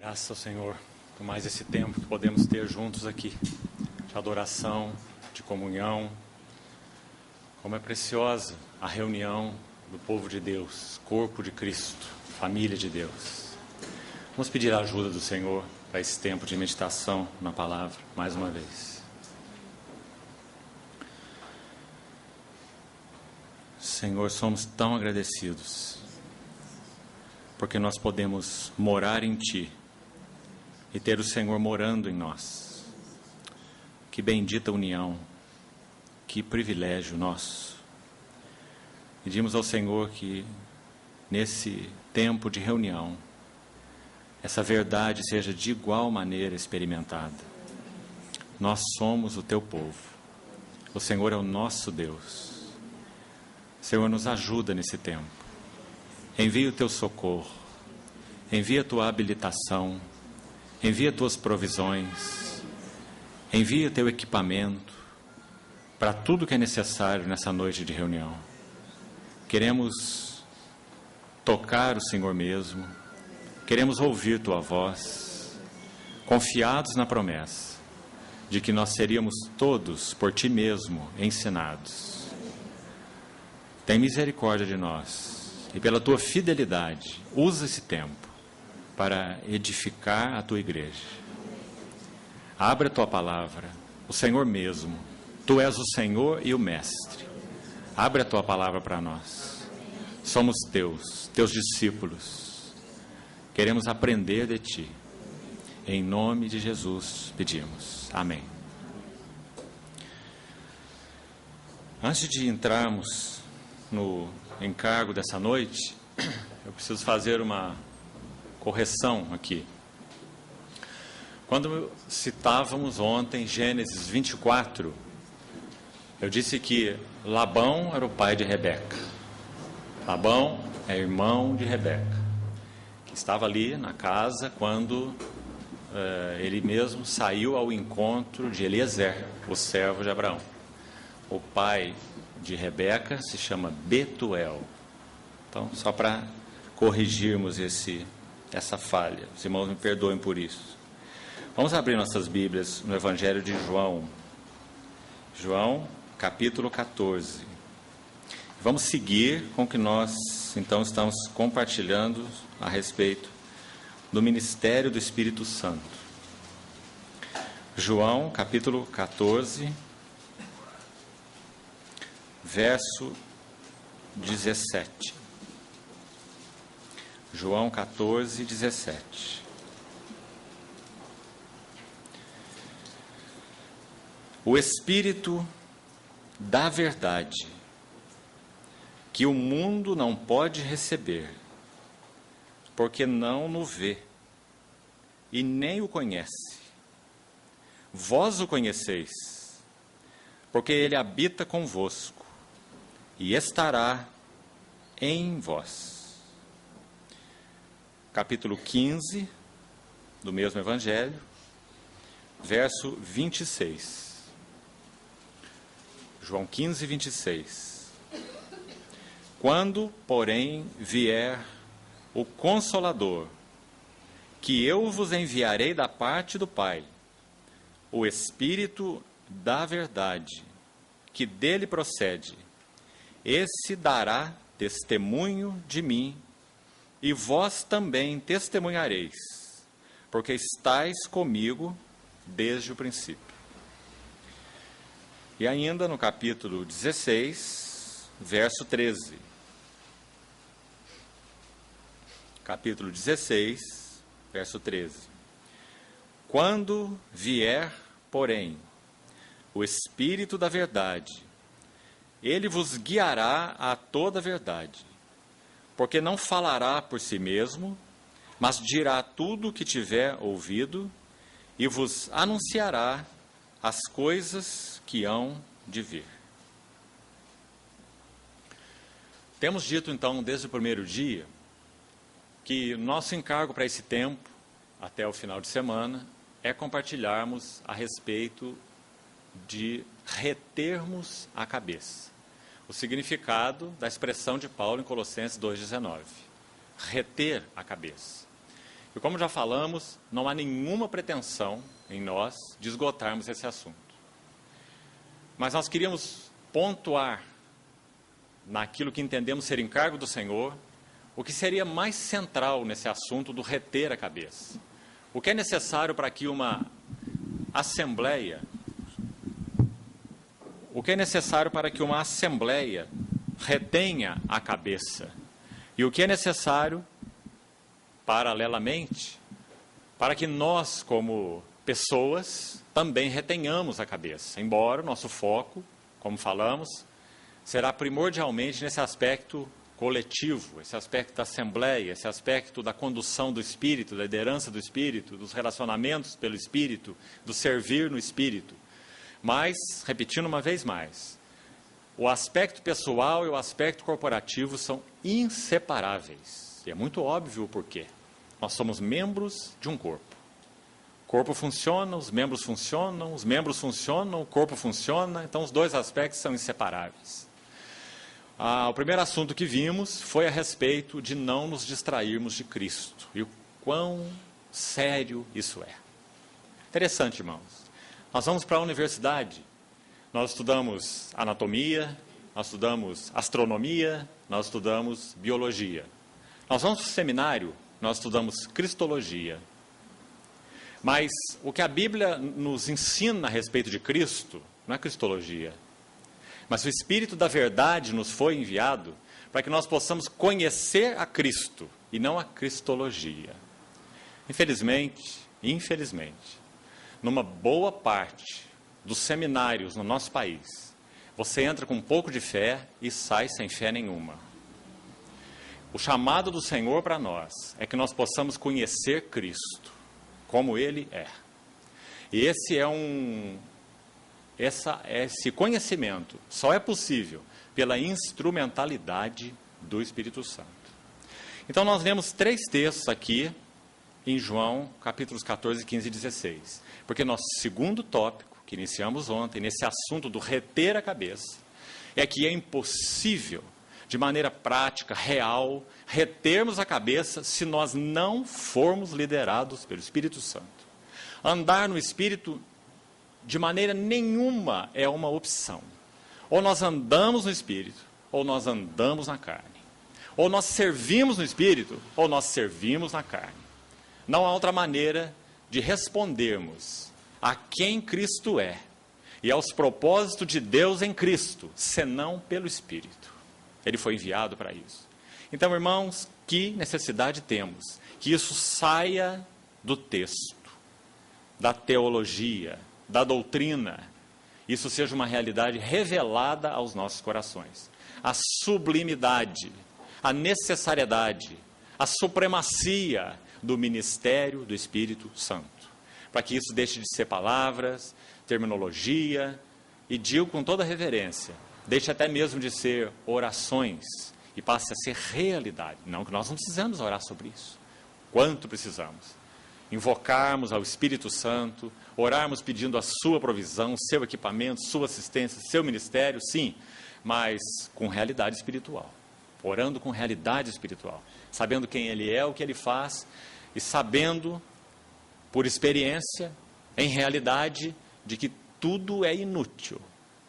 Graças ao Senhor por mais esse tempo que podemos ter juntos aqui, de adoração, de comunhão. Como é preciosa a reunião do povo de Deus, corpo de Cristo, família de Deus. Vamos pedir a ajuda do Senhor para esse tempo de meditação na palavra, mais uma vez. Senhor, somos tão agradecidos, porque nós podemos morar em Ti e ter o Senhor morando em nós. Que bendita união, que privilégio nosso. Pedimos ao Senhor que nesse tempo de reunião, essa verdade seja de igual maneira experimentada. Nós somos o Teu povo, o Senhor é o nosso Deus. Senhor, nos ajuda nesse tempo. Envia o Teu socorro, envia a Tua habilitação, envia Tuas provisões, envia Teu equipamento para tudo que é necessário nessa noite de reunião. Queremos tocar o Senhor mesmo, queremos ouvir Tua voz, confiados na promessa de que nós seríamos todos por Ti mesmo ensinados. Tem misericórdia de nós e pela Tua fidelidade, usa esse tempo para edificar a Tua igreja. Abre a Tua palavra, o Senhor mesmo. Tu és o Senhor e o Mestre. Abre a Tua palavra para nós. Somos Teus discípulos. Queremos aprender de Ti. Em nome de Jesus pedimos. Amém. Antes de entrarmos no encargo dessa noite, eu preciso fazer uma correção aqui. Quando citávamos ontem Gênesis 24, eu disse que Labão era o pai de Rebeca. Labão é irmão de Rebeca, que estava ali na casa quando ele mesmo saiu ao encontro de Eliezer, o servo de Abraão. O pai de Rebeca se chama Betuel. Então, só para corrigirmos essa falha, os irmãos me perdoem por isso. Vamos abrir nossas Bíblias no Evangelho de João. João, capítulo 14. Vamos seguir com o que nós, então, estamos compartilhando a respeito do ministério do Espírito Santo. João, capítulo 14, verso 17. João 14, 17. O Espírito da verdade, que o mundo não pode receber, porque não o vê e nem o conhece. Vós o conheceis, porque ele habita convosco e estará em vós. Capítulo 15 do mesmo Evangelho, verso 26. João 15, 26. Quando, porém, vier o Consolador, que eu vos enviarei da parte do Pai, o Espírito da verdade, que dele procede, esse dará testemunho de mim, e vós também testemunhareis, porque estáis comigo desde o princípio. E ainda no capítulo 16, verso 13. Capítulo 16, verso 13. Quando vier, porém, o Espírito da verdade, ele vos guiará a toda a verdade, porque não falará por si mesmo, mas dirá tudo o que tiver ouvido e vos anunciará as coisas que hão de vir. Temos dito, então, desde o primeiro dia, que nosso encargo para esse tempo, até o final de semana, é compartilharmos a respeito de retermos a cabeça. O significado da expressão de Paulo em Colossenses 2,19. Reter a cabeça. E como já falamos, não há nenhuma pretensão em nós de esgotarmos esse assunto. Mas nós queríamos pontuar naquilo que entendemos ser encargo do Senhor, o que seria mais central nesse assunto do reter a cabeça. O que é necessário para que uma assembleia, retenha a cabeça? E o que é necessário, paralelamente, para que nós, como pessoas, também retenhamos a cabeça, embora o nosso foco, como falamos, será primordialmente nesse aspecto coletivo, esse aspecto da assembleia, esse aspecto da condução do Espírito, da liderança do Espírito, dos relacionamentos pelo Espírito, do servir no Espírito. Mas, repetindo uma vez mais, o aspecto pessoal e o aspecto corporativo são inseparáveis. E é muito óbvio o porquê. Nós somos membros de um corpo. O corpo funciona, os membros funcionam, o corpo funciona, então os dois aspectos são inseparáveis. O primeiro assunto que vimos foi a respeito de não nos distrairmos de Cristo. E o quão sério isso é. Interessante, irmãos. Nós vamos para a universidade, nós estudamos anatomia, nós estudamos astronomia, nós estudamos biologia. Nós vamos para o seminário, nós estudamos cristologia. Mas o que a Bíblia nos ensina a respeito de Cristo não é cristologia. Mas o Espírito da verdade nos foi enviado para que nós possamos conhecer a Cristo e não a cristologia. Infelizmente, numa boa parte dos seminários no nosso país, você entra com um pouco de fé e sai sem fé nenhuma. O chamado do Senhor para nós é que nós possamos conhecer Cristo como Ele é. E esse conhecimento só é possível pela instrumentalidade do Espírito Santo. Então nós lemos 3 textos aqui em João, capítulos 14, 15 e 16. Porque nosso segundo tópico, que iniciamos ontem, nesse assunto do reter a cabeça, é que é impossível, de maneira prática, real, retermos a cabeça se nós não formos liderados pelo Espírito Santo. Andar no Espírito de maneira nenhuma é uma opção. Ou nós andamos no Espírito, ou nós andamos na carne. Ou nós servimos no Espírito, ou nós servimos na carne. Não há outra maneira de respondermos a quem Cristo é e aos propósitos de Deus em Cristo, senão pelo Espírito. Ele foi enviado para isso. Então, irmãos, que necessidade temos que isso saia do texto, da teologia, da doutrina, isso seja uma realidade revelada aos nossos corações. A sublimidade, a necessariedade, a supremacia do ministério do Espírito Santo. Para que isso deixe de ser palavras, terminologia, e digo com toda reverência, deixe até mesmo de ser orações e passe a ser realidade. Não que nós não precisamos orar sobre isso. Quanto precisamos. Invocarmos ao Espírito Santo, orarmos pedindo a sua provisão, seu equipamento, sua assistência, seu ministério, sim, mas com realidade espiritual. Orando com realidade espiritual, sabendo quem Ele é, o que Ele faz, e sabendo, por experiência, em realidade, de que tudo é inútil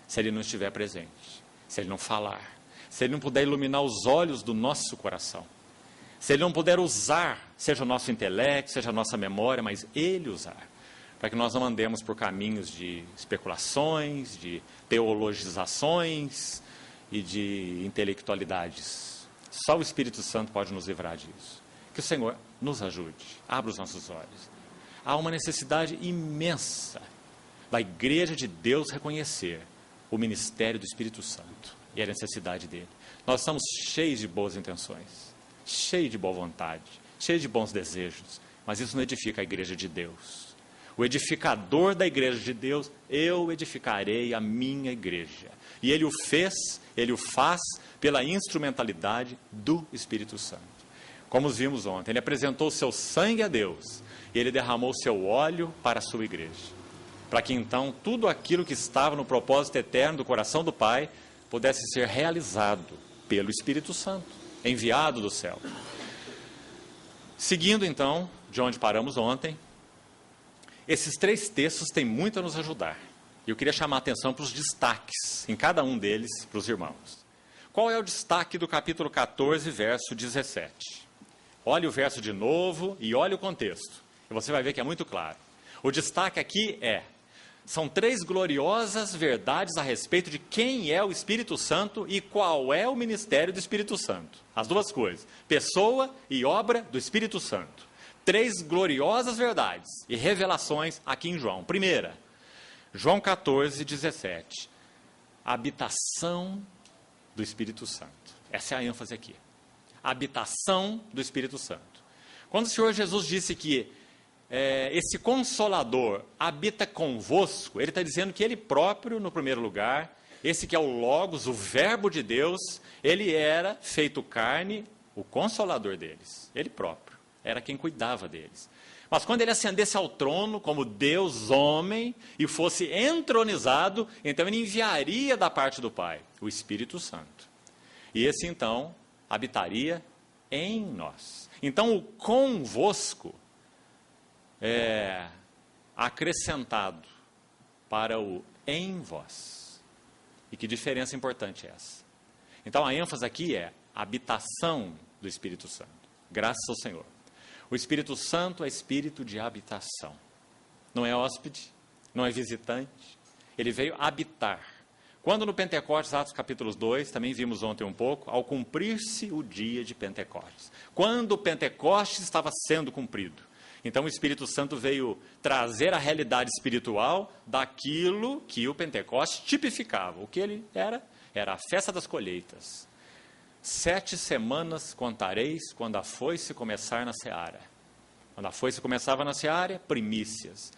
se Ele não estiver presente, se Ele não falar, se Ele não puder iluminar os olhos do nosso coração. Se Ele não puder usar, seja o nosso intelecto, seja a nossa memória, mas Ele usar, para que nós não andemos por caminhos de especulações, de teologizações e de intelectualidades. Só o Espírito Santo pode nos livrar disso. Que o Senhor nos ajude, abra os nossos olhos. Há uma necessidade imensa da Igreja de Deus reconhecer o ministério do Espírito Santo e a necessidade dele. Nós estamos cheios de boas intenções, cheio de boa vontade, cheio de bons desejos, mas isso não edifica a igreja de Deus. O edificador da igreja de Deus, eu edificarei a minha igreja. E Ele o fez, Ele o faz pela instrumentalidade do Espírito Santo. Como vimos ontem, Ele apresentou o seu sangue a Deus, e Ele derramou o seu óleo para a sua igreja. Para que então tudo aquilo que estava no propósito eterno do coração do Pai, pudesse ser realizado pelo Espírito Santo, enviado do céu. Seguindo então, de onde paramos ontem. Esses 3 textos têm muito a nos ajudar. E eu queria chamar a atenção para os destaques em cada um deles para os irmãos. Qual é o destaque do capítulo 14, verso 17? Olhe o verso de novo e olhe o contexto. E você vai ver que é muito claro. O destaque aqui são 3 gloriosas verdades a respeito de quem é o Espírito Santo e qual é o ministério do Espírito Santo. As 2 coisas, pessoa e obra do Espírito Santo. 3 gloriosas verdades e revelações aqui em João. Primeira, João 14, 17. Habitação do Espírito Santo. Essa é a ênfase aqui. Habitação do Espírito Santo. Quando o Senhor Jesus disse que esse Consolador habita convosco, ele está dizendo que ele próprio, no primeiro lugar, esse que é o Logos, o Verbo de Deus, ele era feito carne, o Consolador deles, ele próprio, era quem cuidava deles. Mas quando ele ascendesse ao trono como Deus homem e fosse entronizado, então ele enviaria da parte do Pai o Espírito Santo. E esse então habitaria em nós. Então o convosco é acrescentado para o em vós. E que diferença importante é essa? Então a ênfase aqui é habitação do Espírito Santo. Graças ao Senhor. O Espírito Santo é espírito de habitação. Não é hóspede, não é visitante. Ele veio habitar. Quando no Pentecostes, Atos capítulo 2, também vimos ontem um pouco, ao cumprir-se o dia de Pentecostes. Quando o Pentecostes estava sendo cumprido. Então o Espírito Santo veio trazer a realidade espiritual daquilo que o Pentecostes tipificava. O que ele era? Era a festa das colheitas. 7 semanas contareis quando a foice começar na seara. Quando a foice começava na seara, primícias.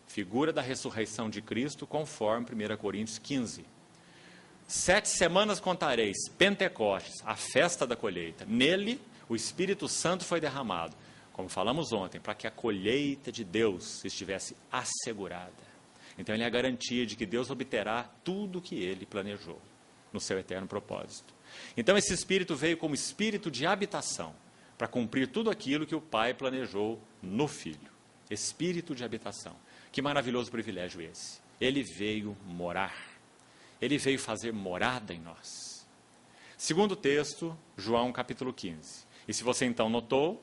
Figura da ressurreição de Cristo, conforme 1 Coríntios 15. 7 semanas contareis, Pentecostes, a festa da colheita. Nele, o Espírito Santo foi derramado, como falamos ontem, para que a colheita de Deus estivesse assegurada. Então, ele é a garantia de que Deus obterá tudo o que ele planejou no seu eterno propósito. Então esse Espírito veio como Espírito de habitação, para cumprir tudo aquilo que o Pai planejou no Filho. Espírito de habitação. Que maravilhoso privilégio esse. Ele veio morar. Ele veio fazer morada em nós. Segundo texto, João capítulo 15. E se você então notou,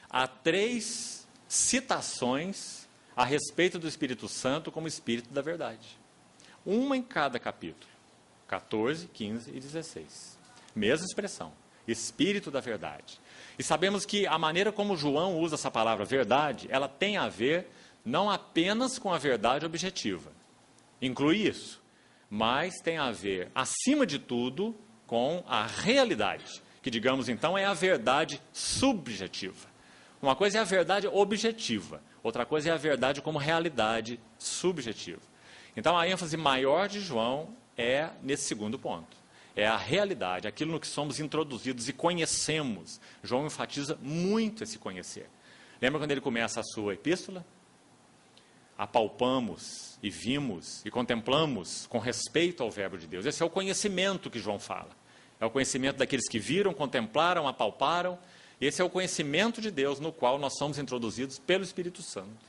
há 3 citações a respeito do Espírito Santo como Espírito da verdade. Uma em cada capítulo. 14, 15 e 16. Mesma expressão, Espírito da verdade. E sabemos que a maneira como João usa essa palavra verdade, ela tem a ver não apenas com a verdade objetiva. Inclui isso. Mas tem a ver, acima de tudo, com a realidade. Que, digamos então, é a verdade subjetiva. Uma coisa é a verdade objetiva. Outra coisa é a verdade como realidade subjetiva. Então, a ênfase maior de João é nesse segundo ponto. É a realidade, aquilo no que somos introduzidos e conhecemos. João enfatiza muito esse conhecer. Lembra quando ele começa a sua epístola? Apalpamos e vimos e contemplamos com respeito ao verbo de Deus. Esse é o conhecimento que João fala. É o conhecimento daqueles que viram, contemplaram, apalparam. Esse é o conhecimento de Deus no qual nós somos introduzidos pelo Espírito Santo.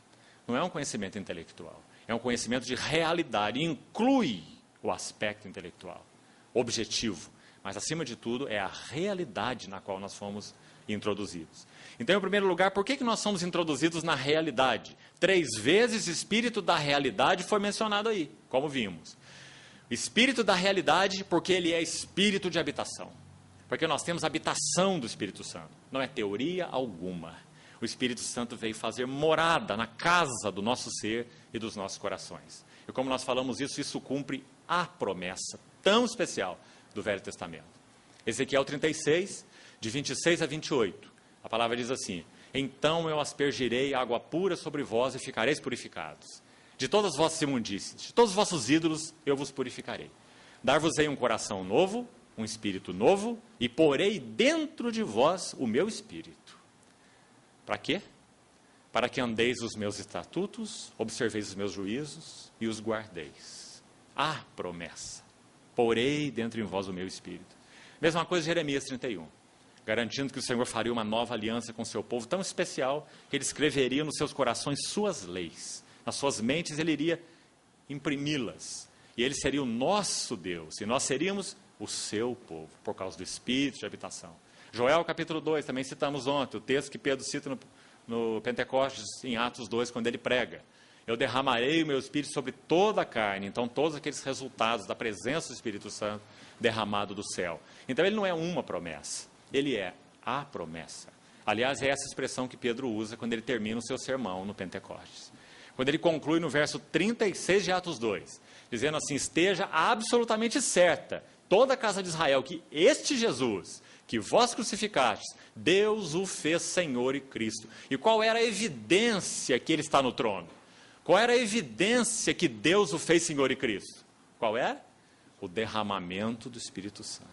Não é um conhecimento intelectual. É um conhecimento de realidade. Inclui o aspecto intelectual, objetivo, mas acima de tudo é a realidade na qual nós fomos introduzidos. Então, em primeiro lugar, por que nós somos introduzidos na realidade? 3 vezes Espírito da realidade foi mencionado aí, como vimos. Espírito da realidade porque ele é Espírito de habitação, porque nós temos habitação do Espírito Santo, não é teoria alguma. O Espírito Santo veio fazer morada na casa do nosso ser e dos nossos corações. E como nós falamos isso cumpre a promessa tão especial do Velho Testamento. Ezequiel 36, de 26 a 28. A palavra diz assim: então eu aspergirei água pura sobre vós e ficareis purificados. De todas as vossas imundícies, de todos os vossos ídolos, eu vos purificarei. Dar-vos-ei um coração novo, um espírito novo, e porei dentro de vós o meu espírito. Para quê? Para que andeis os meus estatutos, observeis os meus juízos e os guardeis. A promessa. Porei dentro em vós o meu espírito. Mesma coisa Jeremias 31. garantindo que o Senhor faria uma nova aliança com o seu povo tão especial que ele escreveria nos seus corações suas leis. Nas suas mentes ele iria imprimi-las. E ele seria o nosso Deus, e nós seríamos o seu povo, por causa do Espírito de habitação. Joel capítulo 2, também citamos ontem, o texto que Pedro cita no Pentecostes, em Atos 2, quando ele prega. Eu derramarei o meu Espírito sobre toda a carne. Então, todos aqueles resultados da presença do Espírito Santo derramado do céu. Então, ele não é uma promessa, ele é a promessa. Aliás, é essa expressão que Pedro usa quando ele termina o seu sermão no Pentecostes. Quando ele conclui no verso 36 de Atos 2, dizendo assim: esteja absolutamente certa, toda a casa de Israel, que este Jesus, que vós crucificastes, Deus o fez Senhor e Cristo. E qual era a evidência que ele está no trono? Qual era a evidência que Deus o fez Senhor e Cristo? Qual é? O derramamento do Espírito Santo.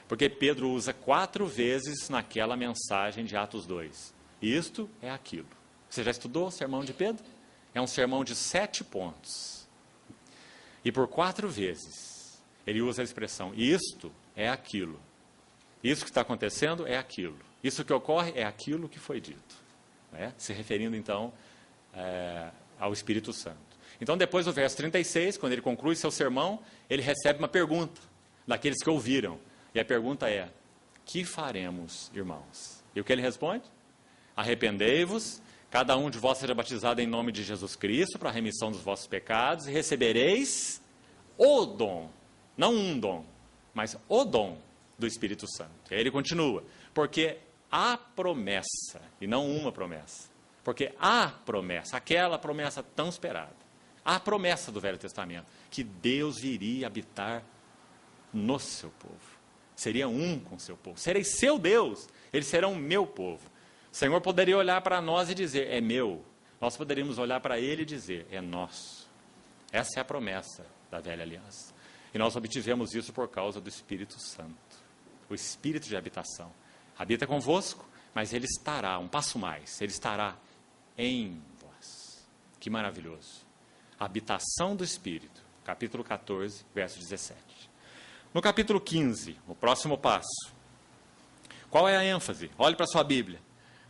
Porque Pedro usa 4 vezes naquela mensagem de Atos 2. Isto é aquilo. Você já estudou o sermão de Pedro? É um sermão de 7 pontos. E por 4 vezes, ele usa a expressão: isto é aquilo. Isso que está acontecendo é aquilo. Isso que ocorre é aquilo que foi dito. Né? Se referindo, então, ao Espírito Santo. Então, depois do verso 36, quando ele conclui seu sermão, ele recebe uma pergunta daqueles que ouviram. E a pergunta é: que faremos, irmãos? E o que ele responde? Arrependei-vos, cada um de vós seja batizado em nome de Jesus Cristo, para a remissão dos vossos pecados, e recebereis o dom, não um dom, mas o dom do Espírito Santo. E aí ele continua: porque há promessa, e não uma promessa, porque há promessa, aquela promessa tão esperada, a promessa do Velho Testamento, que Deus viria habitar no seu povo, seria um com o seu povo, serei seu Deus, eles serão meu povo. O Senhor poderia olhar para nós e dizer: é meu. Nós poderíamos olhar para ele e dizer: é nosso. Essa é a promessa da velha aliança. E nós obtivemos isso por causa do Espírito Santo, o Espírito de habitação. Habita convosco, mas ele estará, um passo mais, ele estará em vós. Que maravilhoso. A habitação do Espírito, capítulo 14, verso 17. No capítulo 15, o próximo passo. Qual é a ênfase? Olhe para a sua Bíblia.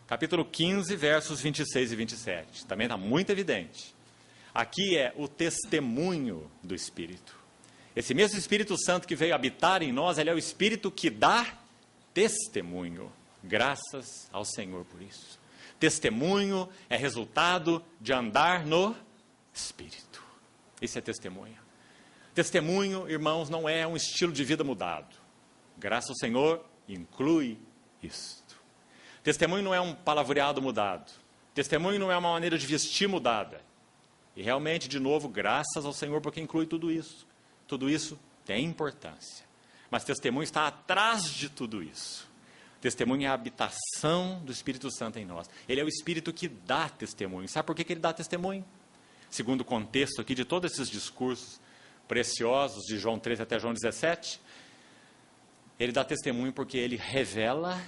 Capítulo 15, versos 26 e 27. Também está muito evidente. Aqui é o testemunho do Espírito. Esse mesmo Espírito Santo que veio habitar em nós, ele é o Espírito que dá testemunho. Graças ao Senhor por isso. Testemunho é resultado de andar no Espírito. Isso é testemunho. Testemunho, irmãos, não é um estilo de vida mudado. Graças ao Senhor, inclui isto. Testemunho não é um palavreado mudado. Testemunho não é uma maneira de vestir mudada. E realmente, de novo, graças ao Senhor, porque inclui tudo isso. Tudo isso tem importância. Mas testemunho está atrás de tudo isso. Testemunho é a habitação do Espírito Santo em nós. Ele é o Espírito que dá testemunho. Sabe por que ele dá testemunho? Segundo o contexto aqui de todos esses discursos preciosos, de João 13 até João 17, ele dá testemunho porque ele revela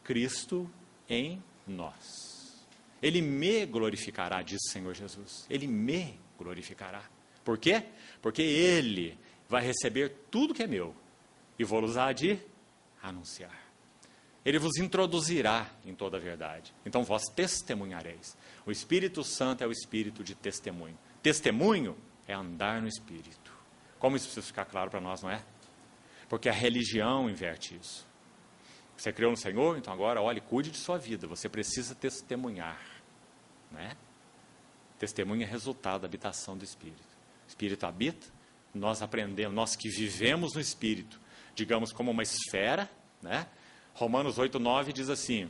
Cristo em nós. Ele me glorificará, diz o Senhor Jesus. Ele me glorificará. Por quê? Porque ele vai receber tudo que é meu e vou usar de anunciar. Ele vos introduzirá em toda a verdade. Então vós testemunhareis. O Espírito Santo é o Espírito de testemunho. Testemunho é andar no Espírito. Como isso precisa ficar claro para nós, não é? Porque a religião inverte isso. Você creu no Senhor, então agora, olhe, cuide de sua vida. Você precisa testemunhar. Não é? Testemunho é resultado da habitação do Espírito. O Espírito habita, nós aprendemos, nós que vivemos no Espírito, digamos como uma esfera, né? Romanos 8:9 diz assim: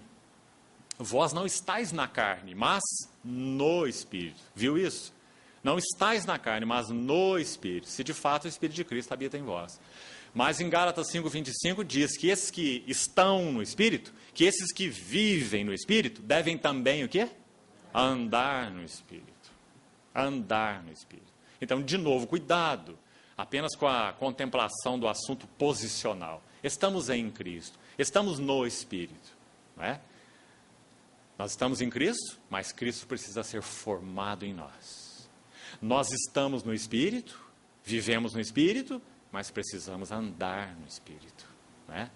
vós não estáis na carne, mas no Espírito. Viu isso? Não estáis na carne, mas no Espírito. Se de fato o Espírito de Cristo habita em vós. Mas em Gálatas 5:25 diz que esses que estão no Espírito, que esses que vivem no Espírito, devem também o quê? Andar no Espírito. Andar no Espírito. Então, de novo, cuidado apenas com a contemplação do assunto posicional. Estamos em Cristo, estamos no Espírito, não é? Nós estamos em Cristo, mas Cristo precisa ser formado em nós. Nós estamos no Espírito, vivemos no Espírito, mas precisamos andar no Espírito, não é?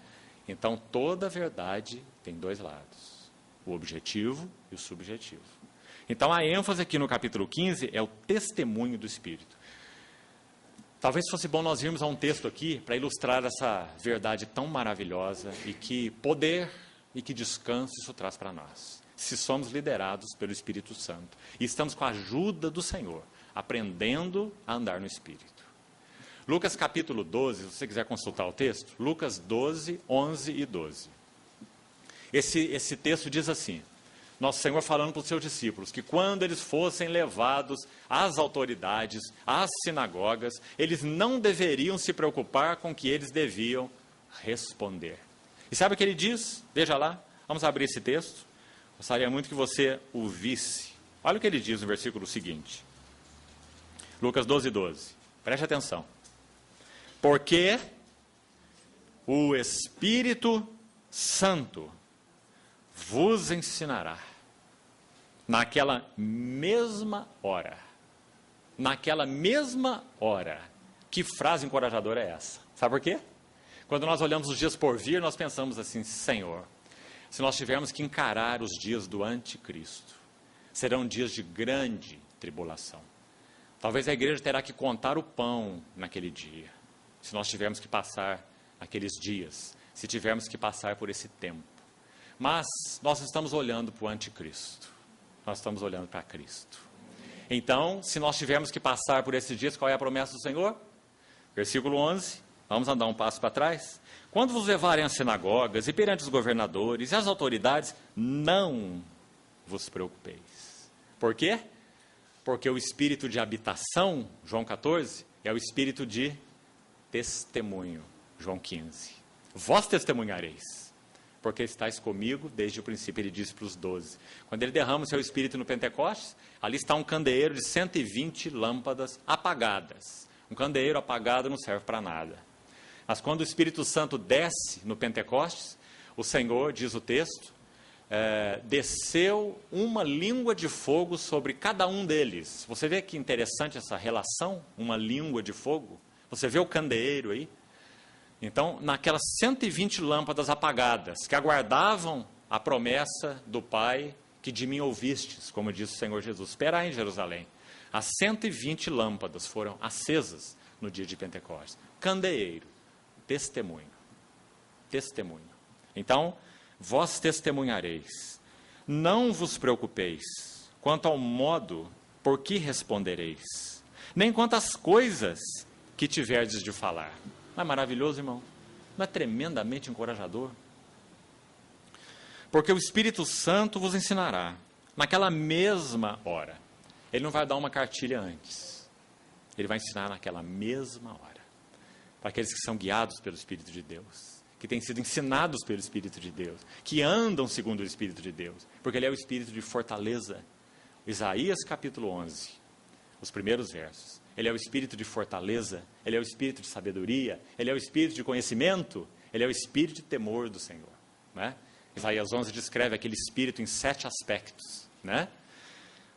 Então, toda verdade tem dois lados, o objetivo e o subjetivo. Então, a ênfase aqui no capítulo 15 é o testemunho do Espírito. Talvez fosse bom nós irmos a um texto aqui para ilustrar essa verdade tão maravilhosa e que poder e que descanso isso traz para nós. Se somos liderados pelo Espírito Santo e estamos com a ajuda do Senhor, aprendendo a andar no Espírito. Lucas capítulo 12, se você quiser consultar o texto, Lucas 12, 11 e 12. Esse texto diz assim, nosso Senhor falando para os seus discípulos, que quando eles fossem levados às autoridades, às sinagogas, eles não deveriam se preocupar com o que eles deviam responder. E sabe o que ele diz? Veja lá, vamos abrir esse texto. Gostaria muito que você o visse. Olha o que ele diz no versículo seguinte. Lucas 12, 12. Preste atenção. Porque o Espírito Santo vos ensinará naquela mesma hora. Naquela mesma hora. Que frase encorajadora é essa? Sabe por quê? Quando nós olhamos os dias por vir, nós pensamos assim, Senhor, se nós tivermos que encarar os dias do anticristo, serão dias de grande tribulação. Talvez a igreja terá que contar o pão naquele dia, se nós tivermos que passar aqueles dias, se tivermos que passar por esse tempo. Mas nós estamos olhando para o anticristo, nós estamos olhando para Cristo. Então, se nós tivermos que passar por esses dias, qual é a promessa do Senhor? Versículo 11, vamos andar um passo para trás. Quando vos levarem às sinagogas e perante os governadores e as autoridades, não vos preocupeis. Por quê? Porque o espírito de habitação, João 14, é o espírito de testemunho, João 15. Vós testemunhareis, porque estáis comigo desde o princípio, ele disse para os 12. Quando ele derrama o seu espírito no Pentecostes, ali está um candeeiro de 120 lâmpadas apagadas. Um candeeiro apagado não serve para nada. Mas quando o Espírito Santo desce no Pentecostes, o Senhor, diz o texto, desceu uma língua de fogo sobre cada um deles. Você vê que interessante essa relação, uma língua de fogo? Você vê o candeeiro aí? Então, naquelas 120 lâmpadas apagadas, que aguardavam a promessa do Pai, que de mim ouvistes, como disse o Senhor Jesus, esperai em Jerusalém. As 120 lâmpadas foram acesas no dia de Pentecostes. Candeeiro, testemunho, testemunho. Então, vós testemunhareis. Não vos preocupeis quanto ao modo por que respondereis, nem quanto às coisas que tiverdes de falar. Não é maravilhoso, irmão? Não é tremendamente encorajador? Porque o Espírito Santo vos ensinará, naquela mesma hora. Ele não vai dar uma cartilha antes. Ele vai ensinar naquela mesma hora. Para aqueles que são guiados pelo Espírito de Deus, que têm sido ensinados pelo Espírito de Deus, que andam segundo o Espírito de Deus, porque ele é o Espírito de fortaleza. Isaías capítulo 11, os primeiros versos. Ele é o Espírito de fortaleza, ele é o Espírito de sabedoria, ele é o Espírito de conhecimento, ele é o Espírito de temor do Senhor. Né? Isaías 11 descreve aquele Espírito em 7 aspectos. Né?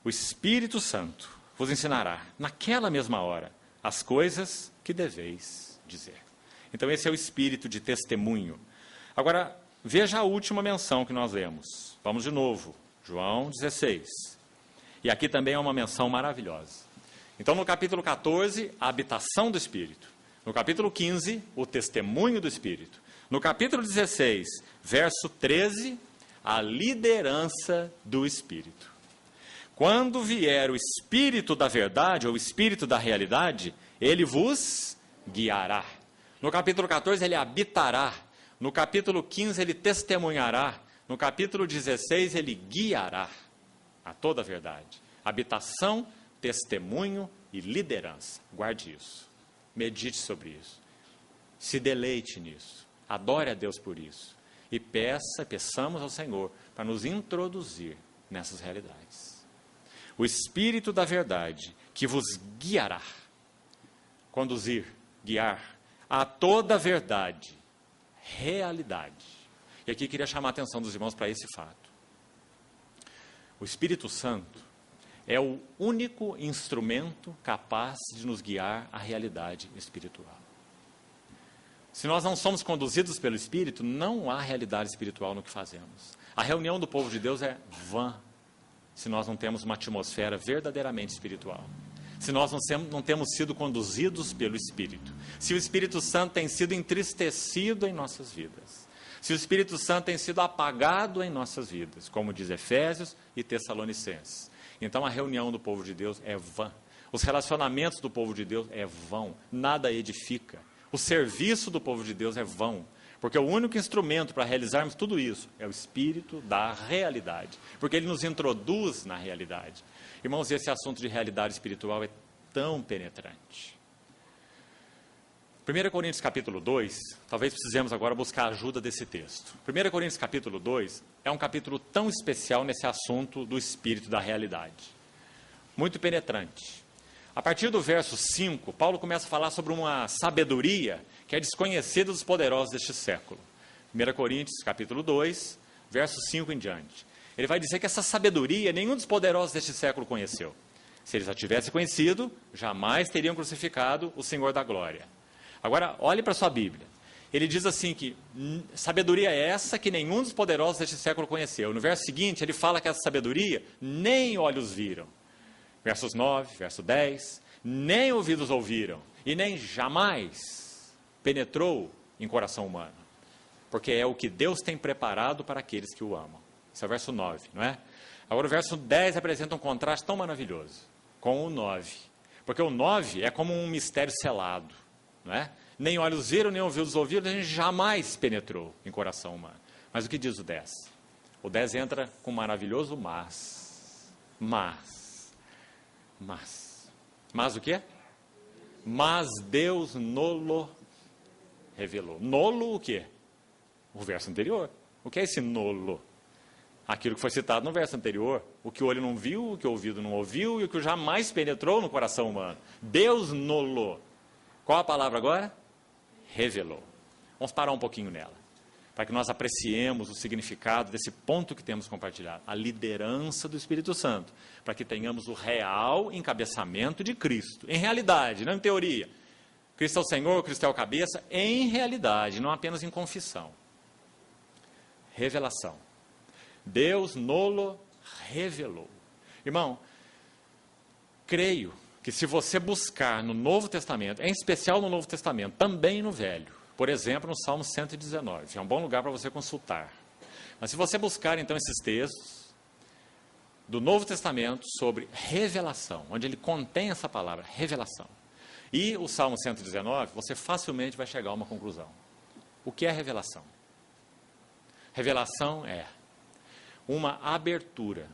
O Espírito Santo vos ensinará, naquela mesma hora, as coisas que deveis dizer. Então esse é o espírito de testemunho. Agora, veja a última menção que nós lemos. Vamos de novo, João 16. E aqui também é uma menção maravilhosa. Então no capítulo 14, a habitação do Espírito. No capítulo 15, o testemunho do Espírito. No capítulo 16, verso 13, a liderança do Espírito. Quando vier o Espírito da verdade, ou o Espírito da realidade, ele vos guiará. No capítulo 14, ele habitará. No capítulo 15, ele testemunhará. No capítulo 16, ele guiará a toda a verdade. Habitação, testemunho e liderança. Guarde isso. Medite sobre isso. Se deleite nisso. Adore a Deus por isso. E peçamos ao Senhor para nos introduzir nessas realidades. O Espírito da verdade que vos guiará, conduzir, guiar a toda a verdade, realidade. E aqui queria chamar a atenção dos irmãos para esse fato. O Espírito Santo é o único instrumento capaz de nos guiar à realidade espiritual. Se nós não somos conduzidos pelo Espírito, não há realidade espiritual no que fazemos. A reunião do povo de Deus é vã, se nós não temos uma atmosfera verdadeiramente espiritual. Se nós não temos sido conduzidos pelo Espírito. Se o Espírito Santo tem sido entristecido em nossas vidas. Se o Espírito Santo tem sido apagado em nossas vidas, como diz Efésios e Tessalonicenses. Então a reunião do povo de Deus é vã. Os relacionamentos do povo de Deus é vão. Nada edifica. O serviço do povo de Deus é vão. Porque o único instrumento para realizarmos tudo isso é o Espírito da realidade. Porque ele nos introduz na realidade. Irmãos, esse assunto de realidade espiritual é tão penetrante. 1 Coríntios capítulo 2, talvez precisemos agora buscar a ajuda desse texto. 1 Coríntios capítulo 2 é um capítulo tão especial nesse assunto do Espírito da realidade. Muito penetrante. A partir do verso 5, Paulo começa a falar sobre uma sabedoria que é desconhecida dos poderosos deste século. 1 Coríntios, capítulo 2, verso 5 em diante. Ele vai dizer que essa sabedoria nenhum dos poderosos deste século conheceu. Se eles a tivessem conhecido, jamais teriam crucificado o Senhor da glória. Agora, olhe para a sua Bíblia. Ele diz assim que sabedoria é essa que nenhum dos poderosos deste século conheceu. No verso seguinte, ele fala que essa sabedoria nem olhos viram. Versos 9, verso 10, nem ouvidos ouviram, e nem jamais penetrou em coração humano, porque é o que Deus tem preparado para aqueles que o amam. Esse é o verso 9, não é? Agora o verso 10 apresenta um contraste tão maravilhoso com o 9, porque o 9 é como um mistério selado, não é? Nem olhos viram, nem ouvidos ouviram, a gente jamais penetrou em coração humano. Mas o que diz o 10? O 10 entra com um maravilhoso Mas o quê? Mas Deus nolo revelou. Nolo o quê? O verso anterior. O que é esse nolo? Aquilo que foi citado no verso anterior. O que o olho não viu, o que o ouvido não ouviu e o que jamais penetrou no coração humano. Deus nolo. Qual a palavra agora? Revelou. Vamos parar um pouquinho nela, para que nós apreciemos o significado desse ponto que temos compartilhado, a liderança do Espírito Santo, para que tenhamos o real encabeçamento de Cristo, em realidade, não em teoria. Cristo é o Senhor, Cristo é o cabeça, em realidade, não apenas em confissão. Revelação. Deus nolo revelou. Irmão, creio que se você buscar no Novo Testamento, em especial no Novo Testamento, também no Velho, por exemplo, no Salmo 119. É um bom lugar para você consultar. Mas se você buscar, então, esses textos do Novo Testamento sobre revelação, onde ele contém essa palavra, revelação, e o Salmo 119, você facilmente vai chegar a uma conclusão. O que é revelação? Revelação é uma abertura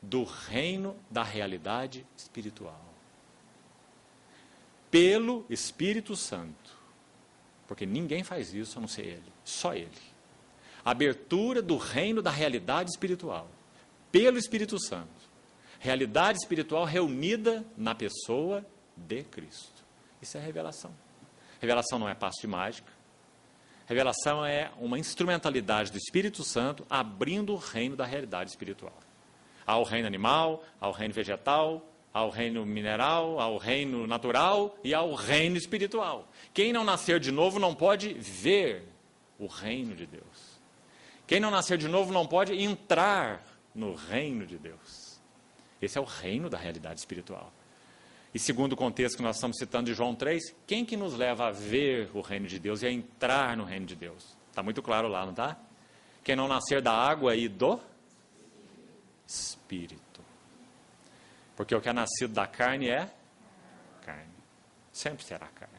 do reino da realidade espiritual. Pelo Espírito Santo, porque ninguém faz isso a não ser Ele, só Ele. Abertura do reino da realidade espiritual, pelo Espírito Santo. Realidade espiritual reunida na pessoa de Cristo. Isso é revelação. Revelação não é passe de mágica. Revelação é uma instrumentalidade do Espírito Santo abrindo o reino da realidade espiritual. Ao reino animal, ao reino vegetal, ao reino mineral, ao reino natural e ao reino espiritual. Quem não nascer de novo não pode ver o reino de Deus. Quem não nascer de novo não pode entrar no reino de Deus. Esse é o reino da realidade espiritual. E segundo o contexto que nós estamos citando de João 3, quem que nos leva a ver o reino de Deus e a entrar no reino de Deus? Está muito claro lá, não está? Quem não nascer da água e do Espírito. Porque o que é nascido da carne é carne. Sempre será carne.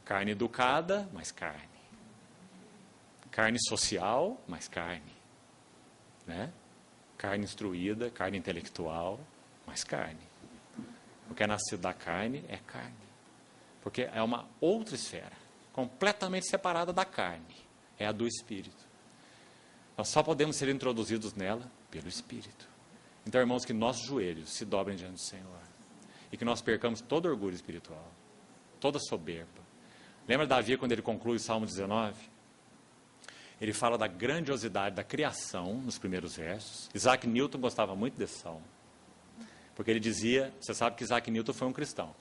Carne educada, mas carne. Carne social, mas carne. Né? Carne instruída, carne intelectual, mas carne. O que é nascido da carne é carne. Porque é uma outra esfera, completamente separada da carne. É a do Espírito. Nós só podemos ser introduzidos nela pelo Espírito. Então, irmãos, que nossos joelhos se dobrem diante do Senhor. E que nós percamos todo orgulho espiritual, toda soberba. Lembra Davi quando ele conclui o Salmo 19? Ele fala da grandiosidade da criação nos primeiros versos. Isaac Newton gostava muito desse salmo. Porque ele dizia, você sabe que Isaac Newton foi um cristão.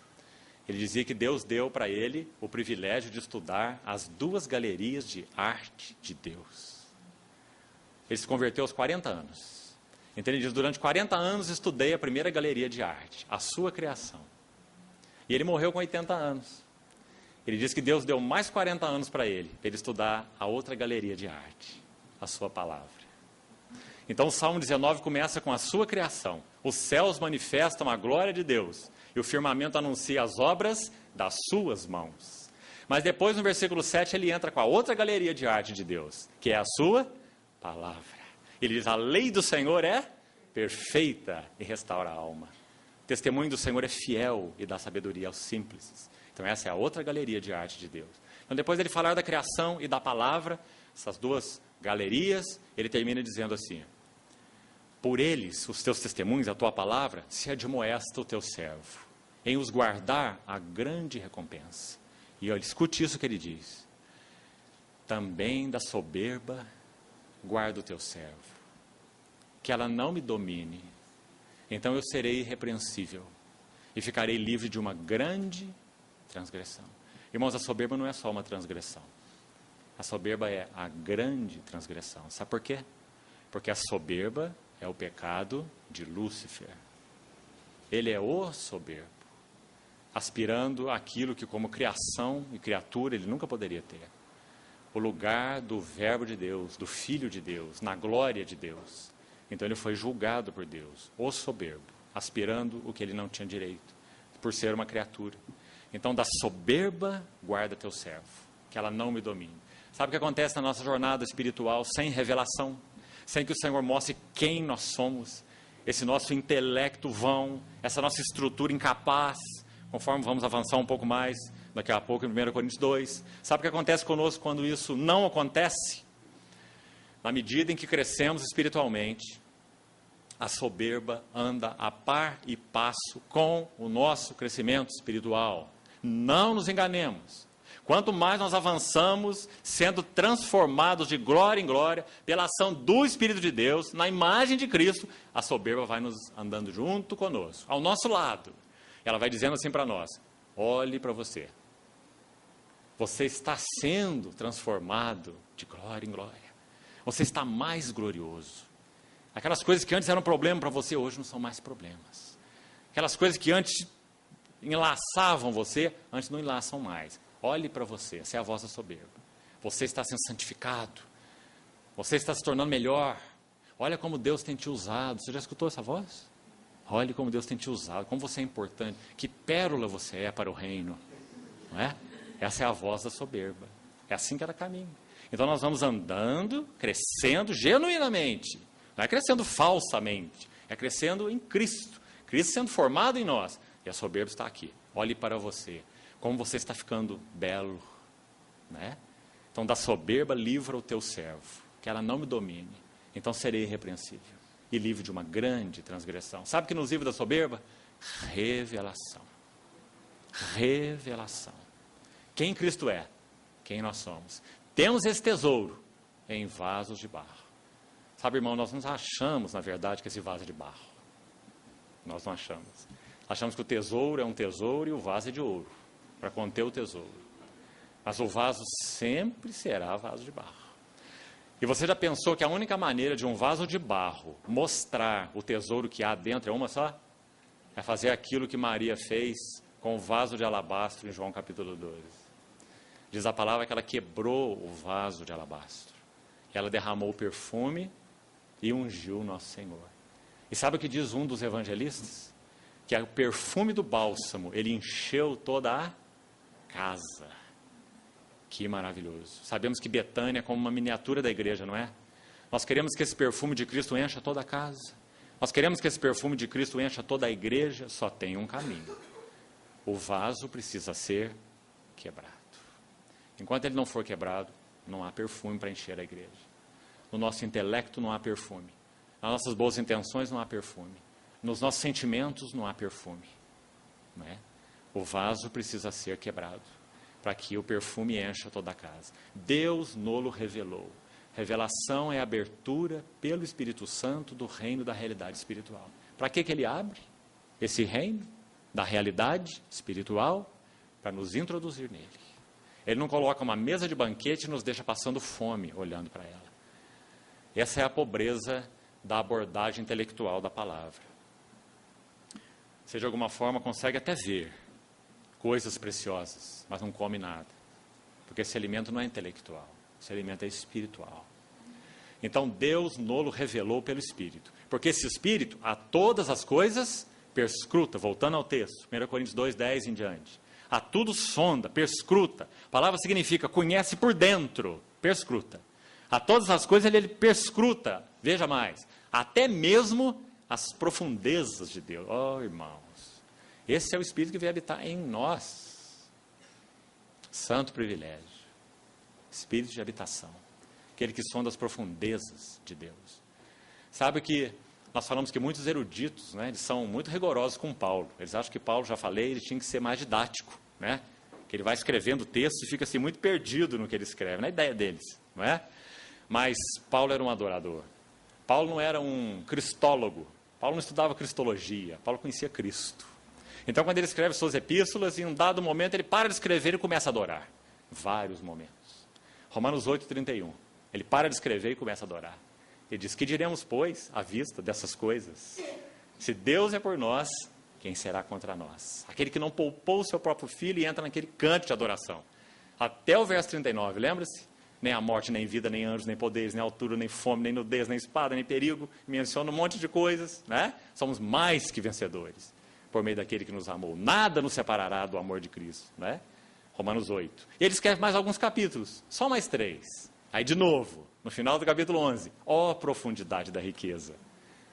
Ele dizia que Deus deu para ele o privilégio de estudar as 2 galerias de arte de Deus. Ele se converteu aos 40 anos. Então ele diz, durante 40 anos estudei a primeira galeria de arte, a sua criação. E ele morreu com 80 anos. Ele diz que Deus deu mais 40 anos para ele estudar a outra galeria de arte, a sua palavra. Então o Salmo 19 começa com a sua criação. Os céus manifestam a glória de Deus e o firmamento anuncia as obras das suas mãos. Mas depois no versículo 7 ele entra com a outra galeria de arte de Deus, que é a sua palavra. Ele diz, a lei do Senhor é perfeita e restaura a alma. O testemunho do Senhor é fiel e dá sabedoria aos simples. Então essa é a outra galeria de arte de Deus. Então depois ele falar da criação e da palavra, essas 2 galerias, ele termina dizendo assim, por eles, os teus testemunhos, a tua palavra, se admoesta o teu servo, em os guardar a grande recompensa. E olha, escute isso que ele diz, também da soberba guarda o teu servo, que ela não me domine, então eu serei irrepreensível e ficarei livre de uma grande transgressão. Irmãos, a soberba não é só uma transgressão. A soberba é a grande transgressão. Sabe por quê? Porque a soberba é o pecado de Lúcifer. Ele é o soberbo, aspirando aquilo que como criação e criatura ele nunca poderia ter. O lugar do verbo de Deus, do Filho de Deus, na glória de Deus. Então ele foi julgado por Deus, o soberbo, aspirando o que ele não tinha direito, por ser uma criatura. Então da soberba guarda teu servo, que ela não me domine. Sabe o que acontece na nossa jornada espiritual sem revelação? Sem que o Senhor mostre quem nós somos, esse nosso intelecto vão, essa nossa estrutura incapaz, conforme vamos avançar um pouco mais, daqui a pouco em 1 Coríntios 2. Sabe o que acontece conosco quando isso não acontece? Na medida em que crescemos espiritualmente, a soberba anda a par e passo com o nosso crescimento espiritual. Não nos enganemos. Quanto mais nós avançamos, sendo transformados de glória em glória, pela ação do Espírito de Deus, na imagem de Cristo, a soberba vai nos andando junto conosco, ao nosso lado. Ela vai dizendo assim para nós, olhe para você. Você está sendo transformado de glória em glória. Você está mais glorioso. Aquelas coisas que antes eram problema para você, hoje não são mais problemas. Aquelas coisas que antes enlaçavam você, antes não enlaçam mais. Olhe para você, essa é a voz da soberba. Você está sendo santificado. Você está se tornando melhor. Olha como Deus tem te usado. Você já escutou essa voz? Olhe como Deus tem te usado, como você é importante. Que pérola você é para o reino. Não é? Essa é a voz da soberba. É assim que ela caminha. Então nós vamos andando, crescendo genuinamente. Não é crescendo falsamente. É crescendo em Cristo. Cristo sendo formado em nós. E a soberba está aqui. Olhe para você. Como você está ficando belo, né? Então da soberba livra o teu servo, que ela não me domine, então serei irrepreensível e livre de uma grande transgressão. Sabe o que nos livra da soberba? Revelação. Revelação. Quem Cristo é? Quem nós somos? Temos esse tesouro em vasos de barro. Sabe, irmão, nós não achamos, na verdade, que esse vaso é de barro. Nós não achamos. Achamos que o tesouro é um tesouro e o vaso é de ouro, para conter o tesouro. Mas o vaso sempre será vaso de barro. E você já pensou que a única maneira de um vaso de barro mostrar o tesouro que há dentro é uma só? É fazer aquilo que Maria fez com o vaso de alabastro em João capítulo 12. Diz a palavra que ela quebrou o vaso de alabastro. Ela derramou o perfume e ungiu o nosso Senhor. E sabe o que diz um dos evangelistas? Que o perfume do bálsamo, ele encheu toda a casa. Que maravilhoso. Sabemos que Betânia é como uma miniatura da igreja, não é? Nós queremos que esse perfume de Cristo encha toda a casa. Nós queremos que esse perfume de Cristo encha toda a igreja. Só tem um caminho. O vaso precisa ser quebrado. Enquanto ele não for quebrado, não há perfume para encher a igreja. No nosso intelecto não há perfume. Nas nossas boas intenções não há perfume. Nos nossos sentimentos não há perfume. Não é? O vaso precisa ser quebrado para que o perfume encha toda a casa. Deus nolo revelou. Revelação é a abertura pelo Espírito Santo do reino da realidade espiritual. Para que ele abre esse reino da realidade espiritual? para nos introduzir nele. Ele não coloca uma mesa de banquete e nos deixa passando fome olhando para ela. Essa é a pobreza da abordagem intelectual da palavra. Você, de alguma forma, consegue até ver coisas preciosas, mas não come nada. Porque esse alimento não é intelectual, esse alimento é espiritual. Então, Deus nolo revelou pelo Espírito. Porque esse Espírito, a todas as coisas, perscruta. Voltando ao texto, 1 Coríntios 2, 10 em diante. A tudo sonda, perscruta. A palavra significa conhece por dentro, perscruta. A todas as coisas ele perscruta. Veja mais, até mesmo as profundezas de Deus. Oh, irmãos, esse é o Espírito que veio habitar em nós. Santo privilégio. Espírito de habitação. Aquele que sonda as profundezas de Deus. Sabe que nós falamos que muitos eruditos, né, eles são muito rigorosos com Paulo. Eles acham que Paulo, já falei, ele tinha que ser mais didático, né? Que ele vai escrevendo o texto e fica assim muito perdido no que ele escreve, na ideia deles, não é? Mas Paulo era um adorador. Paulo não era um cristólogo. Paulo não estudava cristologia. Paulo conhecia Cristo. Então, quando ele escreve suas epístolas, em um dado momento ele para de escrever e começa a adorar. Vários momentos. Romanos 8, 31. Ele para de escrever e começa a adorar. Ele diz, que diremos, pois, à vista dessas coisas? Se Deus é por nós, quem será contra nós? Aquele que não poupou o seu próprio filho e entra naquele canto de adoração. Até o verso 39, lembra-se? Nem a morte, nem vida, nem anjos, nem poderes, nem altura, nem fome, nem nudez, nem espada, nem perigo. Menciona um monte de coisas, né? Somos mais que vencedores, por meio daquele que nos amou. Nada nos separará do amor de Cristo, né? Romanos 8. E ele escreve mais alguns capítulos, só mais 3. Aí de novo, no final do capítulo 11, ó profundidade da riqueza,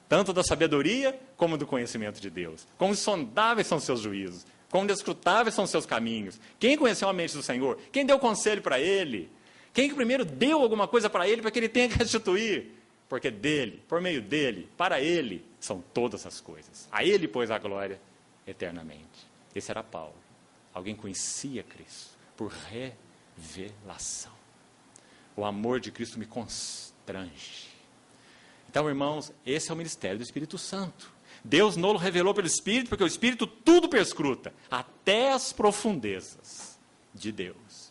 tanto da sabedoria como do conhecimento de Deus. Quão insondáveis são os seus juízos, quão inescrutáveis são os seus caminhos. Quem conheceu a mente do Senhor? Quem deu conselho para ele? Quem que primeiro deu alguma coisa para ele para que ele tenha que restituir? Porque dele, por meio dele, para ele, são todas as coisas. A ele, pois, a glória eternamente. Esse era Paulo. Alguém conhecia Cristo por revelação. O amor de Cristo me constrange. Então, irmãos, esse é o ministério do Espírito Santo. Deus nolo revelou pelo Espírito, porque o Espírito tudo perscruta, até as profundezas de Deus.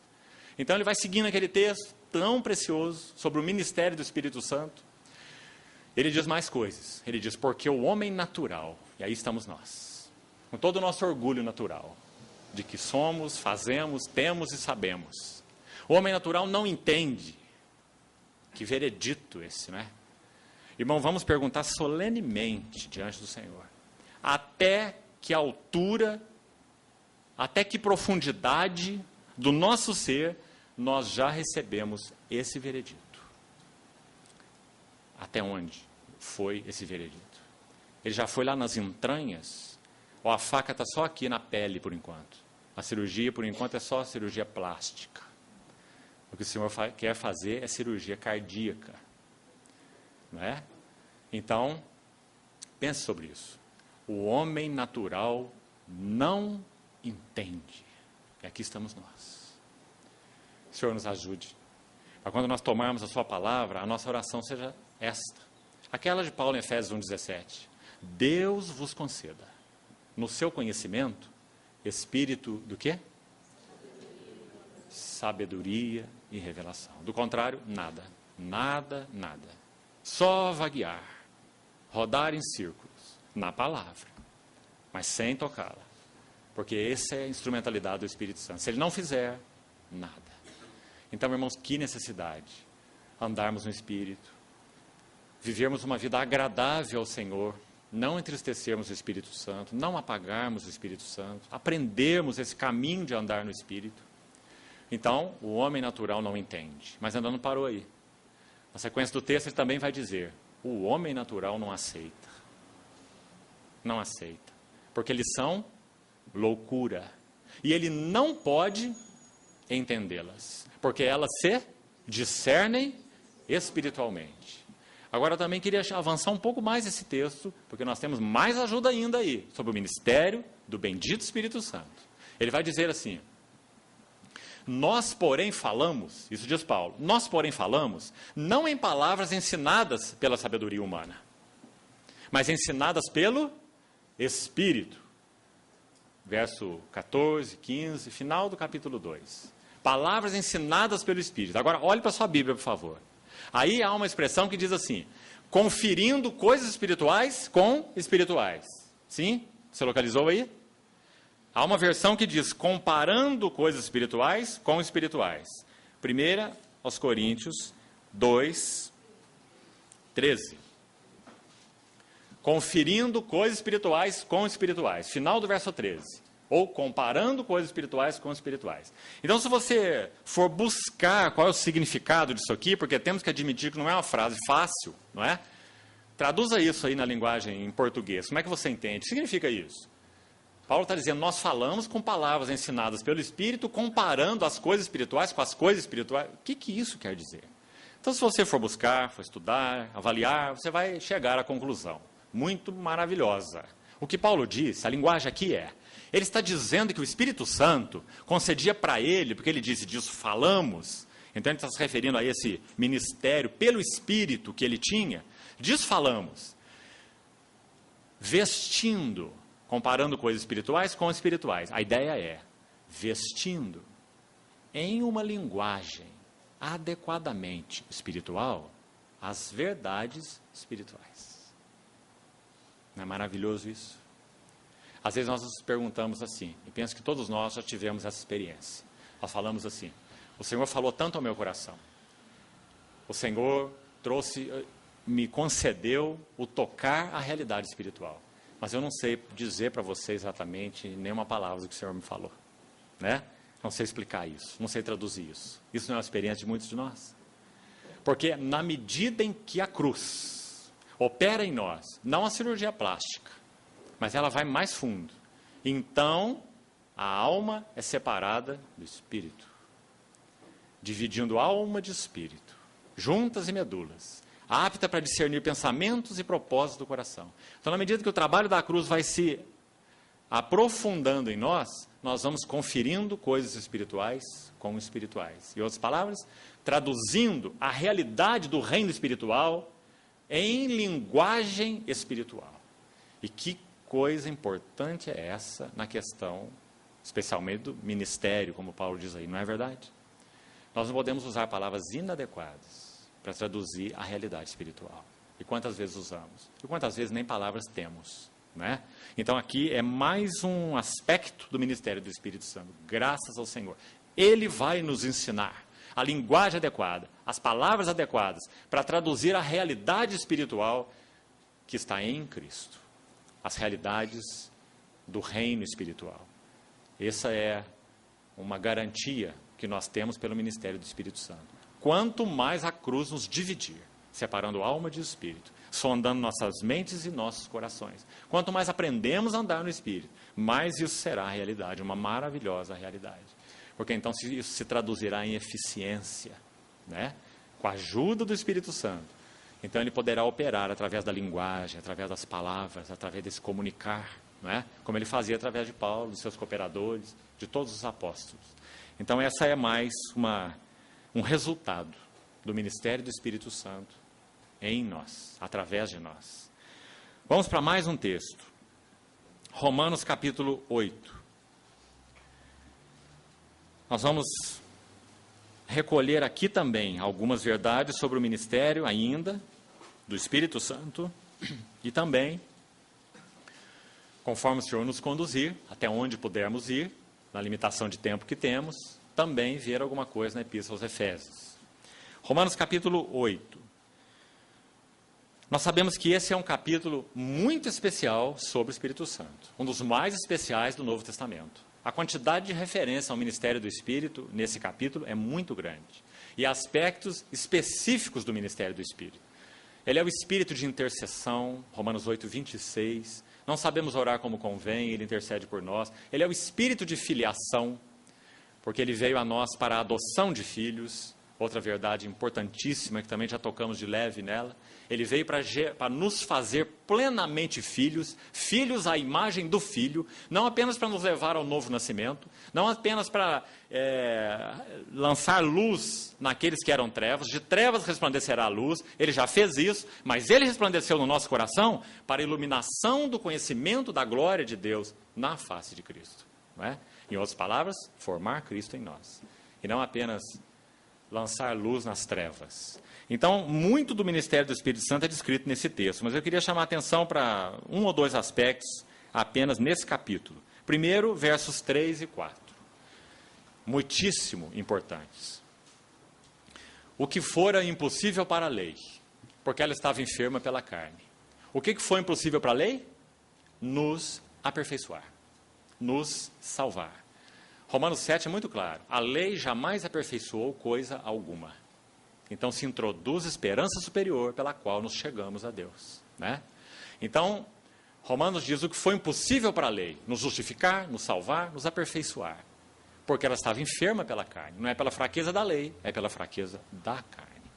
Então ele vai seguindo aquele texto tão precioso sobre o ministério do Espírito Santo. Ele diz mais coisas. Ele diz, porque o homem natural, e aí estamos nós, com todo o nosso orgulho natural, de que somos, fazemos, temos e sabemos. O homem natural não entende. Que veredito esse, não é? Irmão, vamos perguntar solenemente diante do Senhor. Até que altura, até que profundidade do nosso ser, nós já recebemos esse veredito. Até onde foi esse veredito? Ele já foi lá nas entranhas? Ou a faca está só aqui na pele por enquanto? A cirurgia, por enquanto, é só cirurgia plástica. O que o Senhor quer fazer é cirurgia cardíaca. Não é? Então, pense sobre isso. O homem natural não entende. E aqui estamos nós. O Senhor nos ajude. Para quando nós tomarmos a sua palavra, a nossa oração seja esta. Aquela de Paulo em Efésios 1,17. Deus vos conceda, no seu conhecimento, espírito do quê? Sabedoria e revelação. Do contrário, nada. Nada, nada. Só vaguear. Rodar em círculos. Na palavra. Mas sem tocá-la. Porque essa é a instrumentalidade do Espírito Santo. Se ele não fizer, nada. Então, irmãos, que necessidade andarmos no Espírito, vivermos uma vida agradável ao Senhor, não entristecermos o Espírito Santo, não apagarmos o Espírito Santo, aprendermos esse caminho de andar no Espírito. Então, o homem natural não entende, mas ainda não parou aí. Na sequência do texto ele também vai dizer, o homem natural não aceita. Não aceita. Porque eles são loucura. E ele não pode entendê-las. Porque elas se discernem espiritualmente. Agora eu também queria avançar um pouco mais esse texto, porque nós temos mais ajuda ainda aí, sobre o ministério do bendito Espírito Santo. Ele vai dizer assim, nós porém falamos, isso diz Paulo, nós porém falamos, não em palavras ensinadas pela sabedoria humana, mas ensinadas pelo Espírito, verso 14, 15, final do capítulo 2. Palavras ensinadas pelo Espírito. Agora, olhe para a sua Bíblia, por favor. Aí há uma expressão que diz assim, conferindo coisas espirituais com espirituais. Sim? Você localizou aí? Há uma versão que diz, comparando coisas espirituais com espirituais. 1 aos Coríntios 2, 13. Conferindo coisas espirituais com espirituais. Final do verso 13. Ou comparando coisas espirituais com espirituais. Então, se você for buscar qual é o significado disso aqui, porque temos que admitir que não é uma frase fácil, não é? Traduza isso aí na linguagem em português. Como é que você entende? O que significa isso? Paulo está dizendo, nós falamos com palavras ensinadas pelo Espírito, comparando as coisas espirituais com as coisas espirituais. O que isso quer dizer? Então, se você for buscar, for estudar, avaliar, você vai chegar à conclusão. Muito maravilhosa. O que Paulo disse, a linguagem aqui é, ele está dizendo que o Espírito Santo concedia para ele, porque ele disse, disso falamos, então ele está se referindo a esse ministério pelo Espírito que ele tinha, disso falamos, vestindo, comparando coisas espirituais com espirituais. A ideia é, vestindo em uma linguagem adequadamente espiritual, as verdades espirituais. Não é maravilhoso isso? Às vezes nós nos perguntamos assim, e penso que todos nós já tivemos essa experiência. Nós falamos assim, o Senhor falou tanto ao meu coração. O Senhor me concedeu o tocar a realidade espiritual. Mas eu não sei dizer para você exatamente nenhuma palavra do que o Senhor me falou. Né? Não sei explicar isso, não sei traduzir isso. Isso não é uma experiência de muitos de nós. Porque na medida em que a cruz opera em nós, não a cirurgia plástica, mas ela vai mais fundo. Então, a alma é separada do espírito, dividindo alma de espírito, juntas e medulas, apta para discernir pensamentos e propósitos do coração. Então, na medida que o trabalho da cruz vai se aprofundando em nós, nós vamos conferindo coisas espirituais com espirituais. Em outras palavras, traduzindo a realidade do reino espiritual em linguagem espiritual. E que coisa importante é essa na questão, especialmente do ministério, como Paulo diz aí, não é verdade? Nós não podemos usar palavras inadequadas para traduzir a realidade espiritual. E quantas vezes usamos? E quantas vezes nem palavras temos, né? Então aqui é mais um aspecto do ministério do Espírito Santo, graças ao Senhor. Ele vai nos ensinar a linguagem adequada, as palavras adequadas, para traduzir a realidade espiritual que está em Cristo. As realidades do reino espiritual. Essa é uma garantia que nós temos pelo ministério do Espírito Santo. Quanto mais a cruz nos dividir, separando alma de espírito, sondando nossas mentes e nossos corações. Quanto mais aprendemos a andar no Espírito, mais isso será a realidade, uma maravilhosa realidade. Porque então isso se traduzirá em eficiência, né? Com a ajuda do Espírito Santo. Então ele poderá operar através da linguagem, através das palavras, através desse comunicar, não é? Como ele fazia através de Paulo, dos seus cooperadores, de todos os apóstolos. Então essa é mais um resultado do ministério do Espírito Santo em nós, através de nós. Vamos para mais um texto. Romanos capítulo 8. Nós vamos recolher aqui também algumas verdades sobre o ministério ainda do Espírito Santo e também, conforme o Senhor nos conduzir, até onde pudermos ir, na limitação de tempo que temos, também ver alguma coisa na Epístola aos Efésios. Romanos capítulo 8. Nós sabemos que esse é um capítulo muito especial sobre o Espírito Santo, um dos mais especiais do Novo Testamento. A quantidade de referência ao ministério do Espírito nesse capítulo é muito grande. E aspectos específicos do ministério do Espírito. Ele é o espírito de intercessão, Romanos 8, 26. Não sabemos orar como convém, ele intercede por nós. Ele é o espírito de filiação, porque ele veio a nós para a adoção de filhos, outra verdade importantíssima, que também já tocamos de leve nela. Ele veio para nos fazer plenamente filhos, filhos à imagem do Filho, não apenas para nos levar ao novo nascimento, não apenas para lançar luz naqueles que eram trevas, de trevas resplandecerá a luz, ele já fez isso, mas ele resplandeceu no nosso coração para a iluminação do conhecimento da glória de Deus na face de Cristo. Não é? Em outras palavras, formar Cristo em nós, e não apenas lançar luz nas trevas. Então, muito do ministério do Espírito Santo é descrito nesse texto, mas eu queria chamar a atenção para um ou dois aspectos apenas nesse capítulo. Primeiro, versos 3 e 4. Muitíssimo importantes. O que fora impossível para a lei, porque ela estava enferma pela carne. O que foi impossível para a lei? Nos aperfeiçoar, nos salvar. Romanos 7 é muito claro. A lei jamais aperfeiçoou coisa alguma. Então se introduz esperança superior pela qual nos chegamos a Deus. Né? Então, Romanos diz o que foi impossível para a lei, nos justificar, nos salvar, nos aperfeiçoar. Porque ela estava enferma pela carne. Não é pela fraqueza da lei, é pela fraqueza da carne.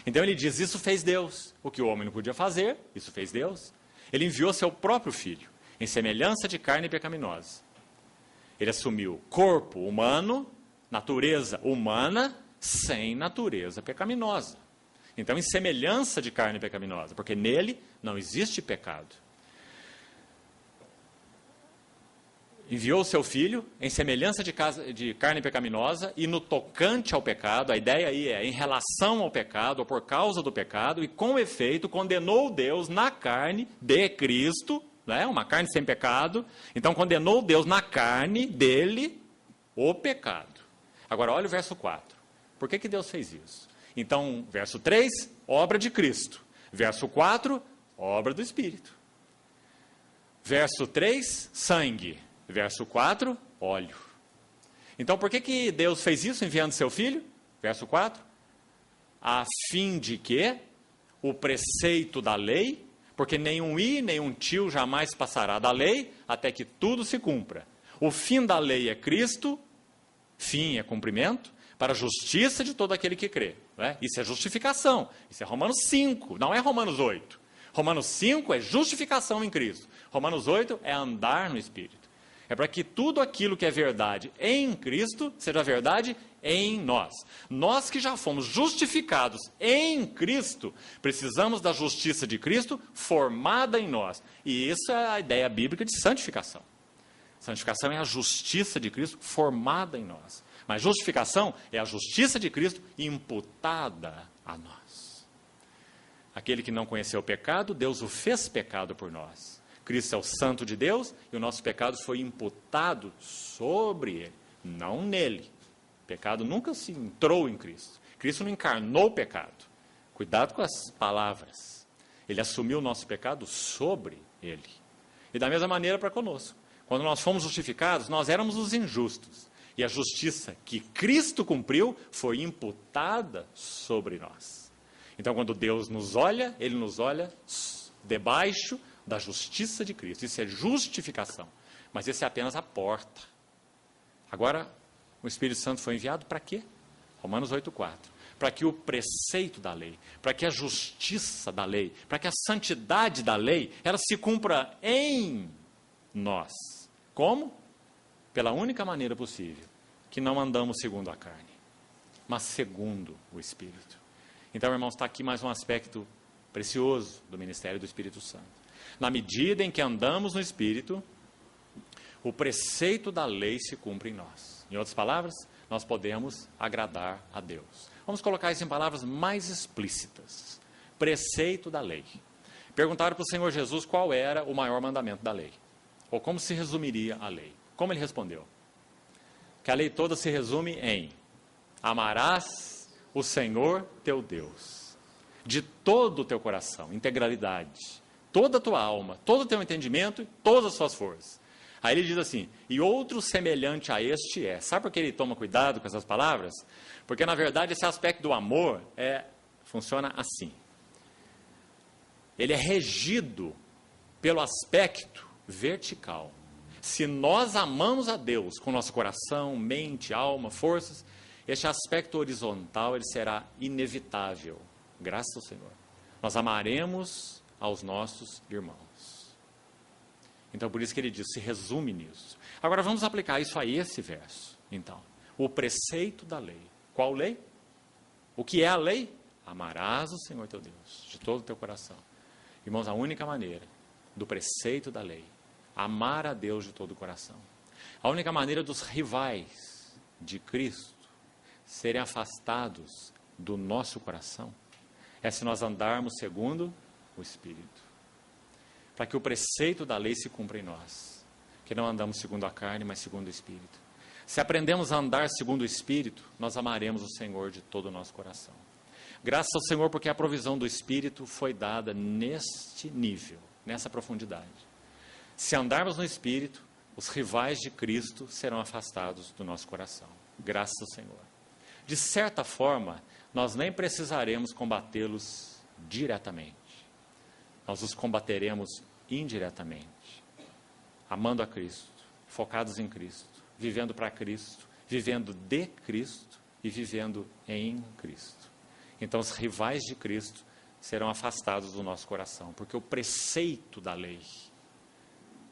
Então ele diz, isso fez Deus. O que o homem não podia fazer, isso fez Deus. Ele enviou seu próprio Filho, em semelhança de carne pecaminosa. Ele assumiu corpo humano, natureza humana, sem natureza pecaminosa. Então, em semelhança de carne pecaminosa, porque nele não existe pecado. Enviou o seu Filho em semelhança de carne pecaminosa e no tocante ao pecado, a ideia aí é em relação ao pecado, ou por causa do pecado, e com efeito condenou Deus na carne de Cristo, né? Uma carne sem pecado, então condenou Deus na carne dele o pecado. Agora olha o verso 4, por que Deus fez isso? Então, verso 3, obra de Cristo, verso 4, obra do Espírito, verso 3, sangue, verso 4, óleo. Então por que Deus fez isso enviando seu Filho? Verso 4, a fim de que o preceito da lei, porque nenhum i, nenhum tio jamais passará da lei, até que tudo se cumpra. O fim da lei é Cristo, fim é cumprimento, para a justiça de todo aquele que crê. Né? Isso é justificação, isso é Romanos 5, não é Romanos 8. Romanos 5 é justificação em Cristo. Romanos 8 é andar no Espírito. É para que tudo aquilo que é verdade em Cristo seja verdade em nós. Nós que já fomos justificados em Cristo, precisamos da justiça de Cristo formada em nós. E isso é a ideia bíblica de santificação. Santificação é a justiça de Cristo formada em nós. Mas justificação é a justiça de Cristo imputada a nós. Aquele que não conheceu o pecado, Deus o fez pecado por nós. Cristo é o santo de Deus e o nosso pecado foi imputado sobre ele, não nele. O pecado nunca se entrou em Cristo. Cristo não encarnou o pecado. Cuidado com as palavras. Ele assumiu o nosso pecado sobre ele. E da mesma maneira para conosco. Quando nós fomos justificados, nós éramos os injustos. E a justiça que Cristo cumpriu foi imputada sobre nós. Então, quando Deus nos olha, Ele nos olha debaixo da justiça de Cristo. Isso é justificação. Mas isso é apenas a porta. Agora, o Espírito Santo foi enviado para quê? Romanos 8,4. Para que o preceito da lei, para que a justiça da lei, para que a santidade da lei, ela se cumpra em nós. Como? Pela única maneira possível, que não andamos segundo a carne, mas segundo o Espírito. Então, irmãos, está aqui mais um aspecto precioso do ministério do Espírito Santo. Na medida em que andamos no Espírito, o preceito da lei se cumpre em nós. Em outras palavras, nós podemos agradar a Deus. Vamos colocar isso em palavras mais explícitas. Preceito da lei. Perguntaram para o Senhor Jesus qual era o maior mandamento da lei, ou como se resumiria a lei. Como ele respondeu? Que a lei toda se resume em: amarás o Senhor teu Deus de todo o teu coração, integralidade, toda a tua alma, todo o teu entendimento e todas as suas forças. Aí ele diz assim, e outro semelhante a este é. Sabe por que ele toma cuidado com essas palavras? Porque, na verdade, esse aspecto do amor funciona assim. Ele é regido pelo aspecto vertical. Se nós amamos a Deus com nosso coração, mente, alma, forças, Este aspecto horizontal, ele será inevitável, graças ao Senhor. Nós amaremos aos nossos irmãos. Então, por isso que ele diz, se resume nisso. Agora, vamos aplicar isso a esse verso. Então, o preceito da lei. Qual lei? O que é a lei? Amarás o Senhor teu Deus, de todo o teu coração. Irmãos, a única maneira do preceito da lei, amar a Deus de todo o coração. A única maneira dos rivais de Cristo serem afastados do nosso coração é se nós andarmos segundo o Espírito. Para que o preceito da lei se cumpra em nós. Que não andamos segundo a carne, mas segundo o Espírito. Se aprendemos a andar segundo o Espírito, nós amaremos o Senhor de todo o nosso coração. Graças ao Senhor, porque a provisão do Espírito foi dada neste nível, nessa profundidade. Se andarmos no Espírito, os rivais de Cristo serão afastados do nosso coração. Graças ao Senhor. De certa forma, nós nem precisaremos combatê-los diretamente. Nós os combateremos indiretamente. Amando a Cristo, focados em Cristo, vivendo para Cristo, vivendo de Cristo e vivendo em Cristo. Então, os rivais de Cristo serão afastados do nosso coração, porque o preceito da lei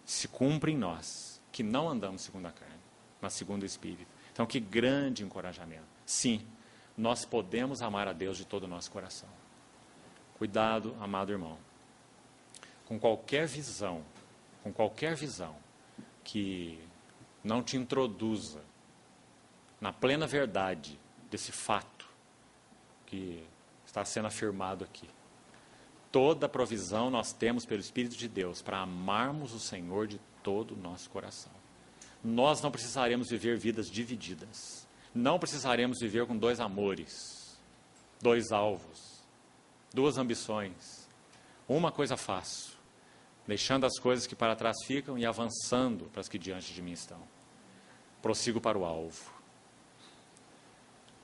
se cumpre em nós, que não andamos segundo a carne, mas segundo o Espírito. Então, que grande encorajamento. Sim, nós podemos amar a Deus de todo o nosso coração. Cuidado, amado irmão, com qualquer visão que não te introduza na plena verdade desse fato que está sendo afirmado aqui. Toda provisão nós temos pelo Espírito de Deus para amarmos o Senhor de todo o nosso coração. Nós não precisaremos viver vidas divididas. Não precisaremos viver com dois amores, dois alvos, duas ambições. Uma coisa faço, deixando as coisas que para trás ficam e avançando para as que diante de mim estão. Prossigo para o alvo.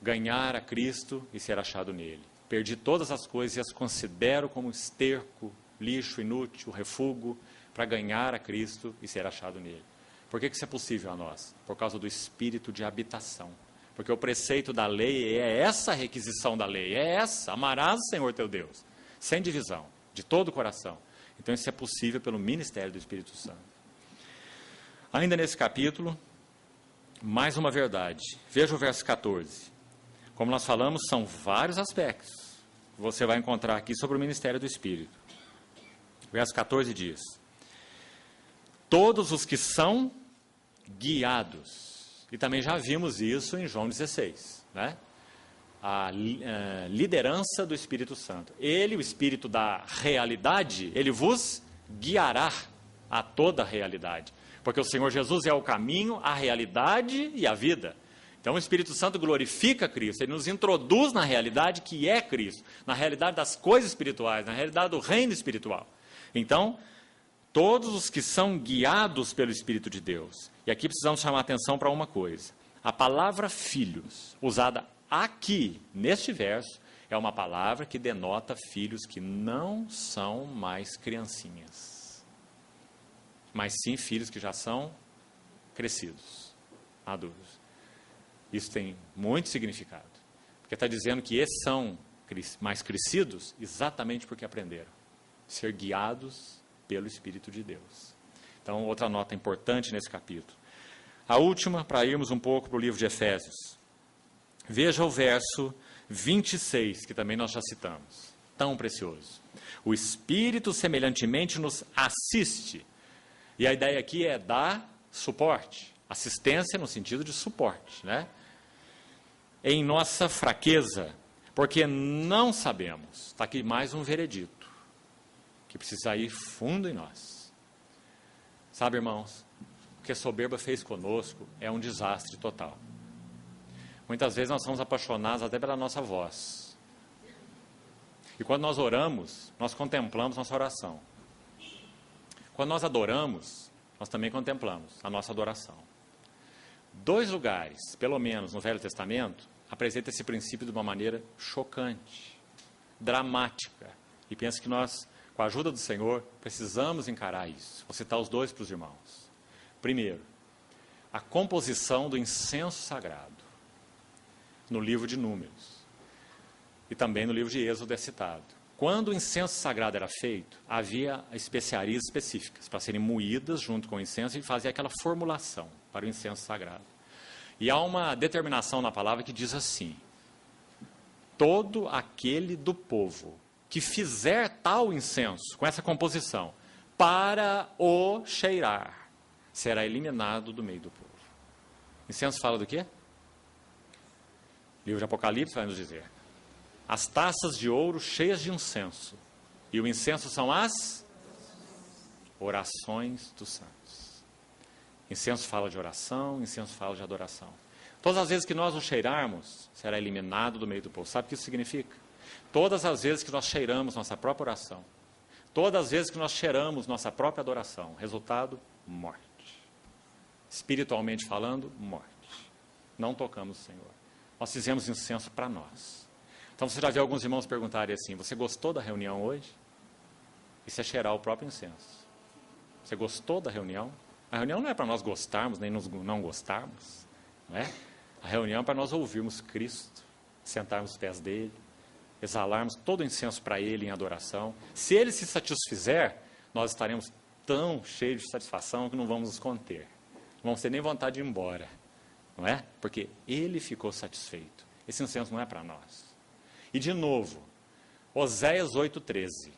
Ganhar a Cristo e ser achado nele. Perdi todas as coisas e as considero como esterco, lixo, inútil, refúgio, para ganhar a Cristo e ser achado nele. Por que isso é possível a nós? Por causa do espírito de habitação. Porque o preceito da lei é essa requisição da lei, é essa, amarás o Senhor teu Deus, sem divisão, de todo o coração. Então isso é possível pelo ministério do Espírito Santo. Ainda nesse capítulo, mais uma verdade. Veja o verso 14. Como nós falamos, são vários aspectos que você vai encontrar aqui sobre o ministério do Espírito. O verso 14 diz: todos os que são guiados, e também já vimos isso em João 16, né? A liderança do Espírito Santo. Ele, o Espírito da realidade, ele vos guiará a toda a realidade. Porque o Senhor Jesus é o caminho, a realidade e a vida. Então o Espírito Santo glorifica Cristo, ele nos introduz na realidade que é Cristo, na realidade das coisas espirituais, na realidade do reino espiritual. Então, todos os que são guiados pelo Espírito de Deus. E aqui precisamos chamar a atenção para uma coisa. A palavra filhos, usada aqui, neste verso, é uma palavra que denota filhos que não são mais criancinhas, mas sim filhos que já são crescidos, maduros. Isso tem muito significado, porque está dizendo que esses são mais crescidos exatamente porque aprenderam a ser guiados pelo Espírito de Deus. Então, outra nota importante nesse capítulo. A última, para irmos um pouco para o livro de Efésios. Veja o verso 26, que também nós já citamos. Tão precioso. O Espírito semelhantemente nos assiste. E a ideia aqui é dar suporte. Assistência no sentido de suporte, né? Em nossa fraqueza, porque não sabemos. Está aqui mais um veredito, que precisa ir fundo em nós. Sabe, irmãos, o que a soberba fez conosco é um desastre total. Muitas vezes nós somos apaixonados até pela nossa voz. E quando nós oramos, nós contemplamos nossa oração. Quando nós adoramos, nós também contemplamos a nossa adoração. 2 lugares, pelo menos no Velho Testamento, apresentam esse princípio de uma maneira chocante, dramática. E penso que nós, com a ajuda do Senhor, precisamos encarar isso. Vou citar os 2 para os irmãos. Primeiro, a composição do incenso sagrado. no livro de Números. E também no livro de Êxodo é citado. Quando o incenso sagrado era feito, havia especiarias específicas para serem moídas junto com o incenso e fazer aquela formulação para o incenso sagrado. E há uma determinação na palavra que diz assim: todo aquele do povo que fizer tal incenso, com essa composição, para o cheirar, será eliminado do meio do povo. Incenso fala do quê? O livro de Apocalipse vai nos dizer: as taças de ouro cheias de incenso. E o incenso são as orações dos santos. Incenso fala de oração, incenso fala de adoração. Todas as vezes que nós o cheirarmos, será eliminado do meio do povo. Sabe o que isso significa? Todas as vezes que nós cheiramos nossa própria oração, todas as vezes que nós cheiramos nossa própria adoração, resultado, morte. Espiritualmente falando, morte. Não tocamos o Senhor. Nós fizemos incenso para nós. Então você já viu alguns irmãos perguntarem assim: você gostou da reunião hoje? Isso é cheirar o próprio incenso. Você gostou da reunião? A reunião não é para nós gostarmos, nem nos não gostarmos. Não é? A reunião é para nós ouvirmos Cristo, sentarmos aos pés dele, exalarmos todo o incenso para ele em adoração. Se ele se satisfizer, nós estaremos tão cheios de satisfação que não vamos nos conter. Não vamos ter nem vontade de ir embora. Não é? Porque ele ficou satisfeito. Esse incenso não é para nós. E de novo, Oséias 8,13.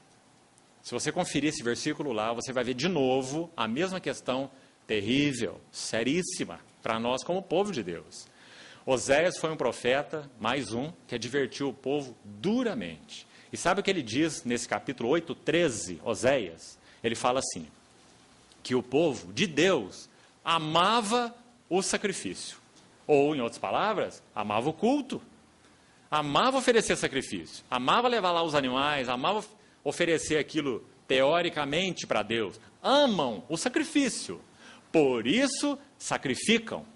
Se você conferir esse versículo lá, você vai ver de novo a mesma questão terrível, seríssima, para nós como povo de Deus. Oséias foi um profeta, mais um, que advertiu o povo duramente. E sabe o que ele diz nesse capítulo 8,13, Oséias? Ele fala assim, que o povo de Deus amava o sacrifício. Ou, em outras palavras, amava o culto. Amava oferecer sacrifício, amava levar lá os animais, amava oferecer aquilo teoricamente para Deus. Amam o sacrifício, por isso sacrificam.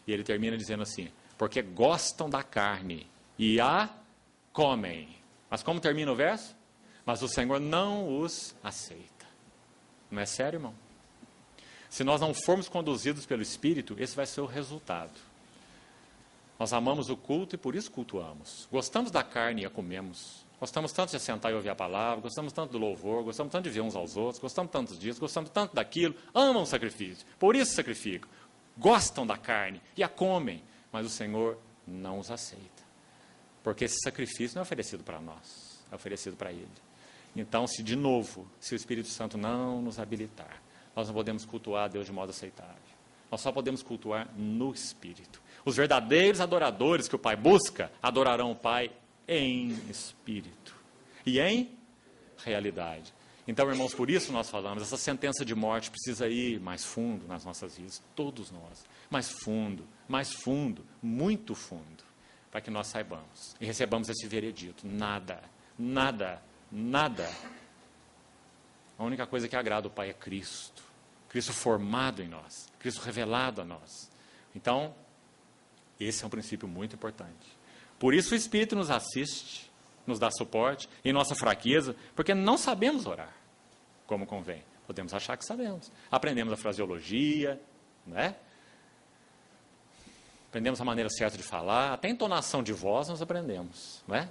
E ele termina dizendo assim: porque gostam da carne e a comem. Mas como termina o verso? Mas o Senhor não os aceita. Não é sério, irmão? Se nós não formos conduzidos pelo Espírito, esse vai ser o resultado. Nós amamos o culto e por isso cultuamos. Gostamos da carne e a comemos. Gostamos tanto de sentar e ouvir a palavra, gostamos tanto do louvor, gostamos tanto de ver uns aos outros, gostamos tanto disso, gostamos tanto daquilo, amam o sacrifício, por isso sacrificam. Gostam da carne e a comem, mas o Senhor não os aceita. Porque esse sacrifício não é oferecido para nós, é oferecido para Ele. Então, se o Espírito Santo não nos habilitar, nós não podemos cultuar a Deus de modo aceitável. Nós só podemos cultuar no Espírito. Os verdadeiros adoradores que o Pai busca, adorarão o Pai em espírito e em realidade. Então, irmãos, por isso nós falamos, essa sentença de morte precisa ir mais fundo nas nossas vidas, todos nós. Mais fundo, muito fundo, para que nós saibamos e recebamos esse veredito. Nada. A única coisa que agrada o Pai é Cristo. Cristo formado em nós, Cristo revelado a nós. Então, esse é um princípio muito importante. Por isso o Espírito nos assiste, nos dá suporte em nossa fraqueza, porque não sabemos orar como convém. Podemos achar que sabemos. Aprendemos a fraseologia, né? Aprendemos a maneira certa de falar, até entonação de voz nós aprendemos, não é?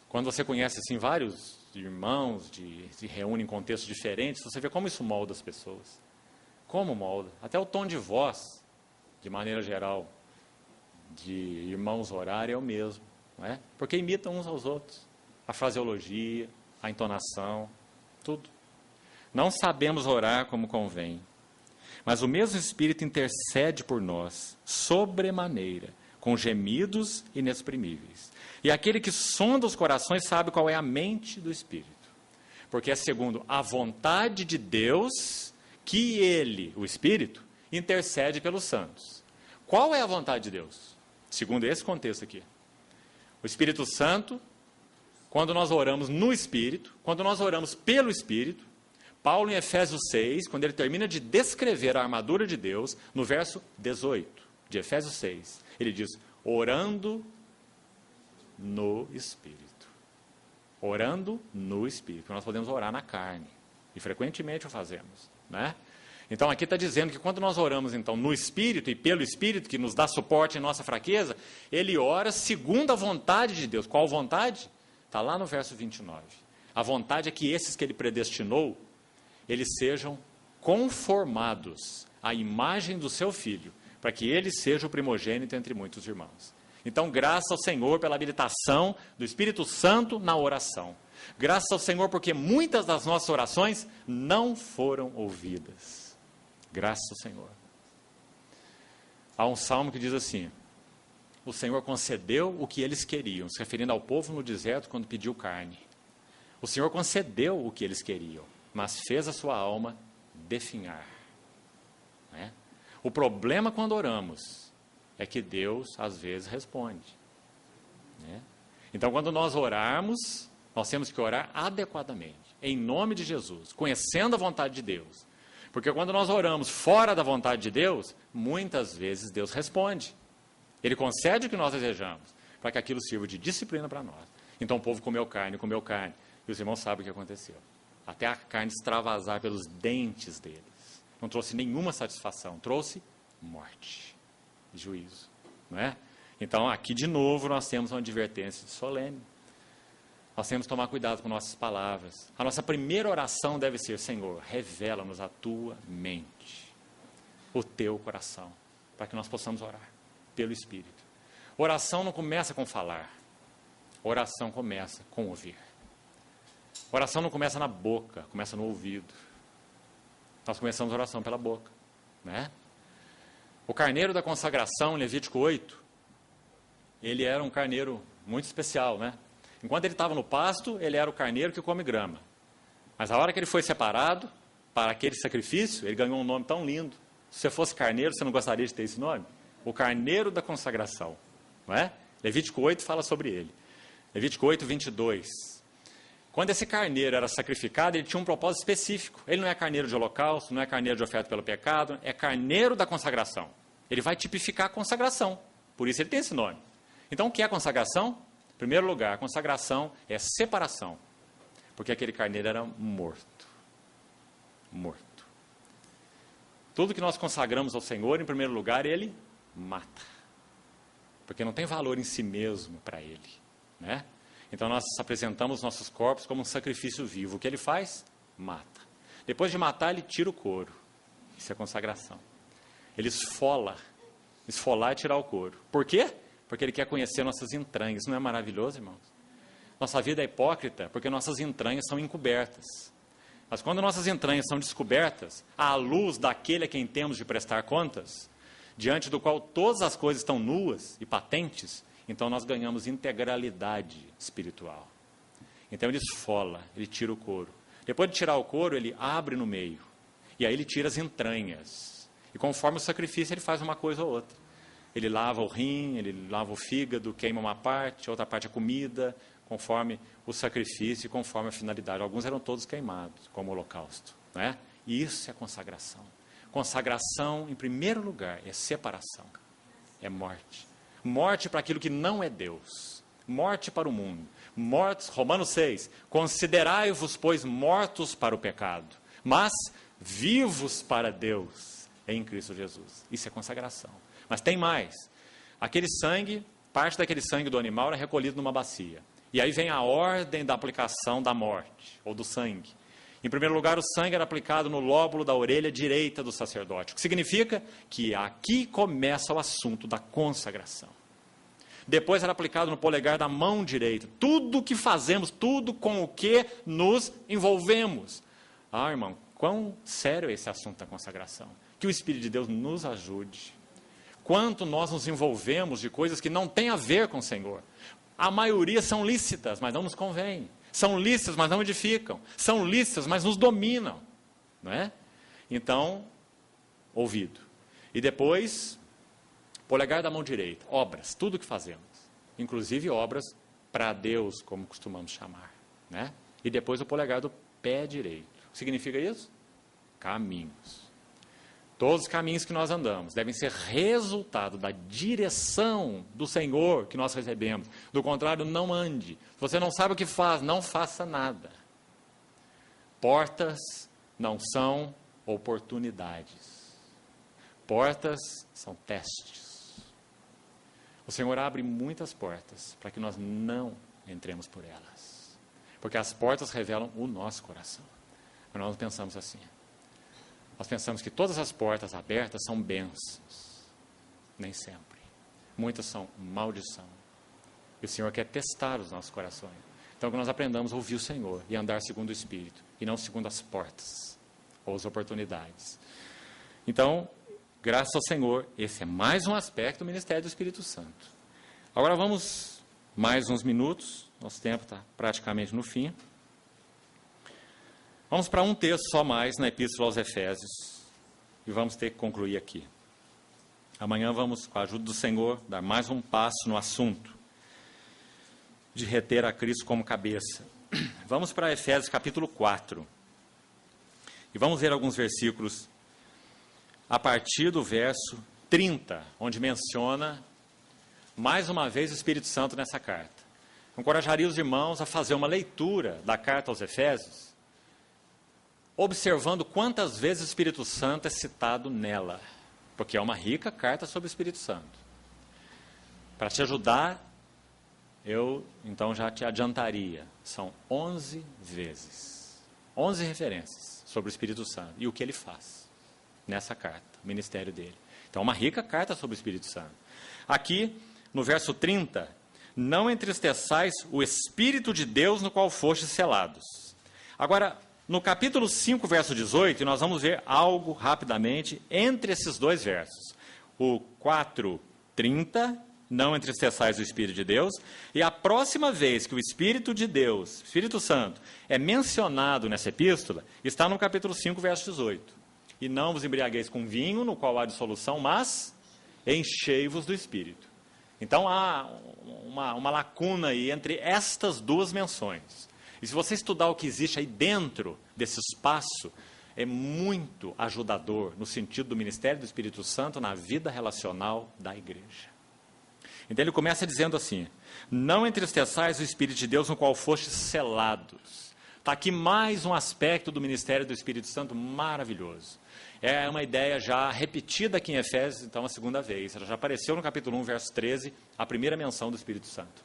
Quando você conhece assim vários irmãos, se reúnem em contextos diferentes, você vê como isso molda as pessoas. Como molda? Até o tom de voz, de maneira geral, de irmãos orarem é o mesmo, não é? Porque imitam uns aos outros. A fraseologia, a entonação, tudo. Não sabemos orar como convém, mas o mesmo Espírito intercede por nós, sobremaneira, com gemidos inexprimíveis. E aquele que sonda os corações sabe qual é a mente do Espírito. Porque é segundo a vontade de Deus que ele, o Espírito, intercede pelos santos. Qual é a vontade de Deus? Segundo esse contexto aqui. O Espírito Santo, quando nós oramos no Espírito, quando nós oramos pelo Espírito, Paulo em Efésios 6, quando ele termina de descrever a armadura de Deus, no verso 18 de Efésios 6, ele diz, orando no Espírito. Orando no Espírito. Nós podemos orar na carne. E frequentemente o fazemos, né? Então aqui está dizendo que quando nós oramos então no Espírito e pelo Espírito, que nos dá suporte em nossa fraqueza, ele ora segundo a vontade de Deus. Qual vontade? Está lá no verso 29. A vontade é que esses que ele predestinou, eles sejam conformados à imagem do seu Filho, para que ele seja o primogênito entre muitos irmãos. Então, graças ao Senhor pela habilitação do Espírito Santo na oração. Graças ao Senhor porque muitas das nossas orações não foram ouvidas. Graças ao Senhor. Há um salmo que diz assim: o Senhor concedeu o que eles queriam, se referindo ao povo no deserto quando pediu carne. O Senhor concedeu o que eles queriam, mas fez a sua alma definhar. Né? O problema quando oramos é que Deus às vezes responde. Né? Então quando nós orarmos, nós temos que orar adequadamente, em nome de Jesus, conhecendo a vontade de Deus. Porque quando nós oramos fora da vontade de Deus, muitas vezes Deus responde. Ele concede o que nós desejamos, para que aquilo sirva de disciplina para nós. Então o povo comeu carne, e os irmãos sabem o que aconteceu. Até a carne extravasar pelos dentes deles. Não trouxe nenhuma satisfação, trouxe morte, juízo. Não é? Então aqui de novo nós temos uma advertência solene. Nós temos que tomar cuidado com nossas palavras. A nossa primeira oração deve ser: Senhor, revela-nos a tua mente, o teu coração, para que nós possamos orar pelo Espírito. Oração não começa com falar. Oração começa com ouvir. Oração não começa na boca, começa no ouvido. Nós começamos a oração pela boca. Né? O carneiro da consagração, em Levítico 8, ele era um carneiro muito especial, né? Enquanto ele estava no pasto, ele era o carneiro que come grama. Mas a hora que ele foi separado para aquele sacrifício, ele ganhou um nome tão lindo. Se você fosse carneiro, você não gostaria de ter esse nome? O carneiro da consagração. Não é? Levítico 8 fala sobre ele. Levítico 8, 22. Quando esse carneiro era sacrificado, ele tinha um propósito específico. Ele não é carneiro de holocausto, não é carneiro de oferta pelo pecado, é carneiro da consagração. Ele vai tipificar a consagração. Por isso ele tem esse nome. Então o que é a consagração? Em primeiro lugar, a consagração é separação, porque aquele carneiro era morto. Morto. Tudo que nós consagramos ao Senhor, em primeiro lugar, ele mata, porque não tem valor em si mesmo para ele. Né? Então nós apresentamos nossos corpos como um sacrifício vivo. O que ele faz? Mata. Depois de matar, ele tira o couro. Isso é consagração. Ele esfola. Esfolar é tirar o couro. Por quê? Porque ele quer conhecer nossas entranhas. Isso não é maravilhoso, irmãos? Nossa vida é hipócrita porque nossas entranhas são encobertas. Mas quando nossas entranhas são descobertas, à luz daquele a quem temos de prestar contas, diante do qual todas as coisas estão nuas e patentes, então nós ganhamos integralidade espiritual. Então ele esfola, ele tira o couro. Depois de tirar o couro, ele abre no meio. E aí ele tira as entranhas. E conforme o sacrifício, ele faz uma coisa ou outra. Ele lava o rim, ele lava o fígado, queima uma parte, outra parte é comida, conforme o sacrifício e conforme a finalidade. Alguns eram todos queimados, como o holocausto. Né? E isso é consagração. Consagração, em primeiro lugar, é separação. É morte. Morte para aquilo que não é Deus. Morte para o mundo. Mortos, Romanos 6, considerai-vos, pois, mortos para o pecado, mas vivos para Deus em Cristo Jesus. Isso é consagração. Mas tem mais. Aquele sangue, parte daquele sangue do animal era recolhido numa bacia. E aí vem a ordem da aplicação da morte, ou do sangue. Em primeiro lugar, o sangue era aplicado no lóbulo da orelha direita do sacerdote. O que significa que aqui começa o assunto da consagração. Depois era aplicado no polegar da mão direita. Tudo o que fazemos, tudo com o que nos envolvemos. Ah, irmão, quão sério é esse assunto da consagração. Que o Espírito de Deus nos ajude. Quanto nós nos envolvemos de coisas que não têm a ver com o Senhor. A maioria são lícitas, mas não nos convém. São lícitas, mas não edificam. São lícitas, mas nos dominam. Não é? Então, ouvido. E depois, polegar da mão direita. Obras, tudo que fazemos. Inclusive obras para Deus, como costumamos chamar. Né? E depois o polegar do pé direito. O que significa isso? Caminhos. Todos os caminhos que nós andamos devem ser resultado da direção do Senhor que nós recebemos. Do contrário, não ande. Se você não sabe o que faz, não faça nada. Portas não são oportunidades. Portas são testes. O Senhor abre muitas portas para que nós não entremos por elas. Porque as portas revelam o nosso coração. Mas nós não pensamos assim. Nós pensamos que todas as portas abertas são bênçãos. Nem sempre. Muitas são maldição. E o Senhor quer testar os nossos corações. Então que nós aprendamos a ouvir o Senhor e andar segundo o Espírito, e não segundo as portas ou as oportunidades. Então, graças ao Senhor, esse é mais um aspecto do ministério do Espírito Santo. Agora vamos mais uns minutos, nosso tempo está praticamente no fim. Vamos para um texto só mais na Epístola aos Efésios, e vamos ter que concluir aqui. Amanhã vamos, com a ajuda do Senhor, dar mais um passo no assunto de reter a Cristo como cabeça. Vamos para Efésios capítulo 4. E vamos ver alguns versículos a partir do verso 30, onde menciona mais uma vez o Espírito Santo nessa carta. Encorajaria os irmãos a fazer uma leitura da carta aos Efésios, observando quantas vezes o Espírito Santo é citado nela, porque é uma rica carta sobre o Espírito Santo. Para te ajudar, eu então já te adiantaria, são 11 vezes, 11 referências sobre o Espírito Santo e o que ele faz nessa carta, o ministério dele. Então, uma rica carta sobre o Espírito Santo. Aqui, no verso 30, não entristeçais o Espírito de Deus no qual fostes selados. Agora, no capítulo 5, verso 18, nós vamos ver algo rapidamente entre esses dois versos. O 4:30, não entristeçais o Espírito de Deus, e a próxima vez que o Espírito de Deus, Espírito Santo, é mencionado nessa epístola, está no capítulo 5, verso 18. E não vos embriagueis com vinho, no qual há dissolução, mas enchei-vos do Espírito. Então há uma lacuna aí entre estas duas menções. E se você estudar o que existe aí dentro desse espaço, é muito ajudador no sentido do ministério do Espírito Santo na vida relacional da igreja. Então ele começa dizendo assim: não entristeçais o Espírito de Deus no qual fostes selados. Está aqui mais um aspecto do ministério do Espírito Santo maravilhoso. É uma ideia já repetida aqui em Efésios, então a segunda vez. Ela já apareceu no capítulo 1, verso 13, a primeira menção do Espírito Santo.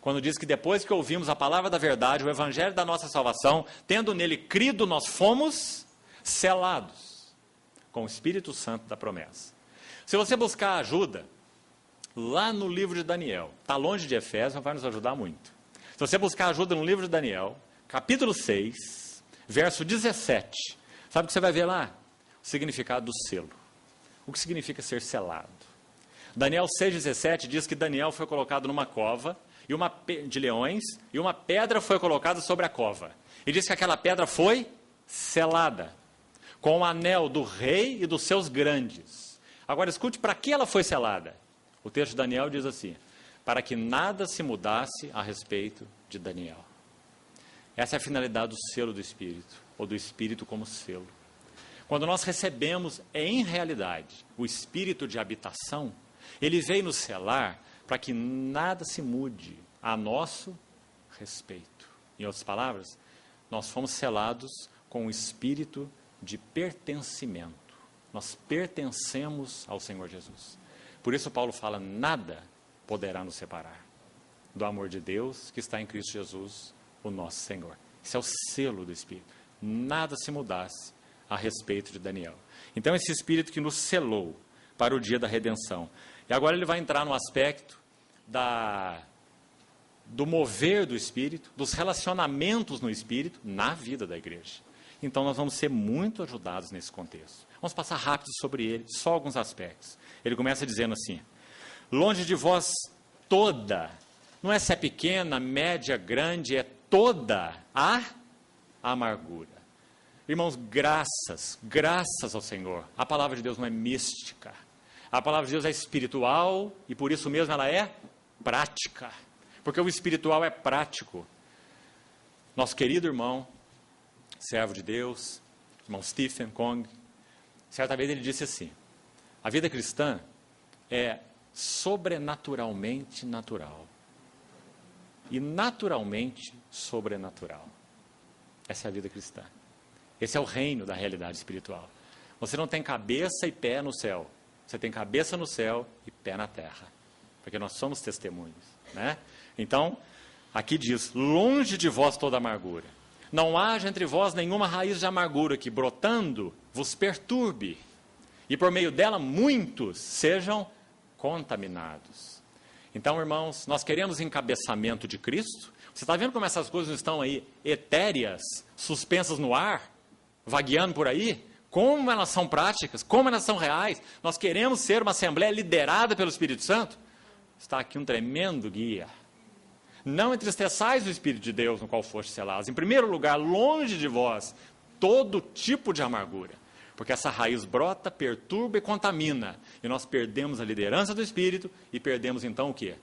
Quando diz que depois que ouvimos a palavra da verdade, o evangelho da nossa salvação, tendo nele crido, nós fomos selados com o Espírito Santo da promessa. Se você buscar ajuda, lá no livro de Daniel, está longe de Efésios, mas vai nos ajudar muito. Se você buscar ajuda no livro de Daniel, capítulo 6, verso 17, sabe o que você vai ver lá? O significado do selo. O que significa ser selado. Daniel 6,17 diz que Daniel foi colocado numa cova de leões, e uma pedra foi colocada sobre a cova. E diz que aquela pedra foi selada, com o anel do rei e dos seus grandes. Agora escute, para que ela foi selada? O texto de Daniel diz assim: para que nada se mudasse a respeito de Daniel. Essa é a finalidade do selo do Espírito, ou do Espírito como selo. Quando nós recebemos, em realidade, o Espírito de habitação, ele veio nos selar para que nada se mude a nosso respeito. Em outras palavras, nós fomos selados com o Espírito de pertencimento. Nós pertencemos ao Senhor Jesus. Por isso Paulo fala: nada poderá nos separar do amor de Deus que está em Cristo Jesus, o nosso Senhor. Esse é o selo do Espírito. Nada se mudasse a respeito de Daniel. Então esse Espírito que nos selou para o dia da redenção. E agora ele vai entrar no aspecto do mover do Espírito, dos relacionamentos no Espírito, na vida da igreja. Então nós vamos ser muito ajudados nesse contexto. Vamos passar rápido sobre ele, só alguns aspectos. Ele começa dizendo assim: longe de vós toda, não é se é pequena, média, grande, é toda a amargura. Irmãos, graças ao Senhor. A palavra de Deus não é mística. A palavra de Deus é espiritual e por isso mesmo ela é prática. Porque o espiritual é prático. Nosso querido irmão, servo de Deus, irmão Stephen Kong, certa vez ele disse assim: a vida cristã é sobrenaturalmente natural e naturalmente sobrenatural. Essa é a vida cristã. Esse é o reino da realidade espiritual. Você não tem cabeça e pé no céu. Você tem cabeça no céu e pé na terra. Porque nós somos testemunhos, né? Então, aqui diz, longe de vós toda amargura. Não haja entre vós nenhuma raiz de amargura que, brotando, vos perturbe. E por meio dela, muitos sejam contaminados. Então, irmãos, nós queremos encabeçamento de Cristo. Você está vendo como essas coisas estão aí etéreas, suspensas no ar, vagueando por aí? Como elas são práticas, como elas são reais. Nós queremos ser uma assembleia liderada pelo Espírito Santo. Está aqui um tremendo guia. Não entristeçais o Espírito de Deus no qual fostes selados. Em primeiro lugar, longe de vós, todo tipo de amargura. Porque essa raiz brota, perturba e contamina. E nós perdemos a liderança do Espírito e perdemos então o quê?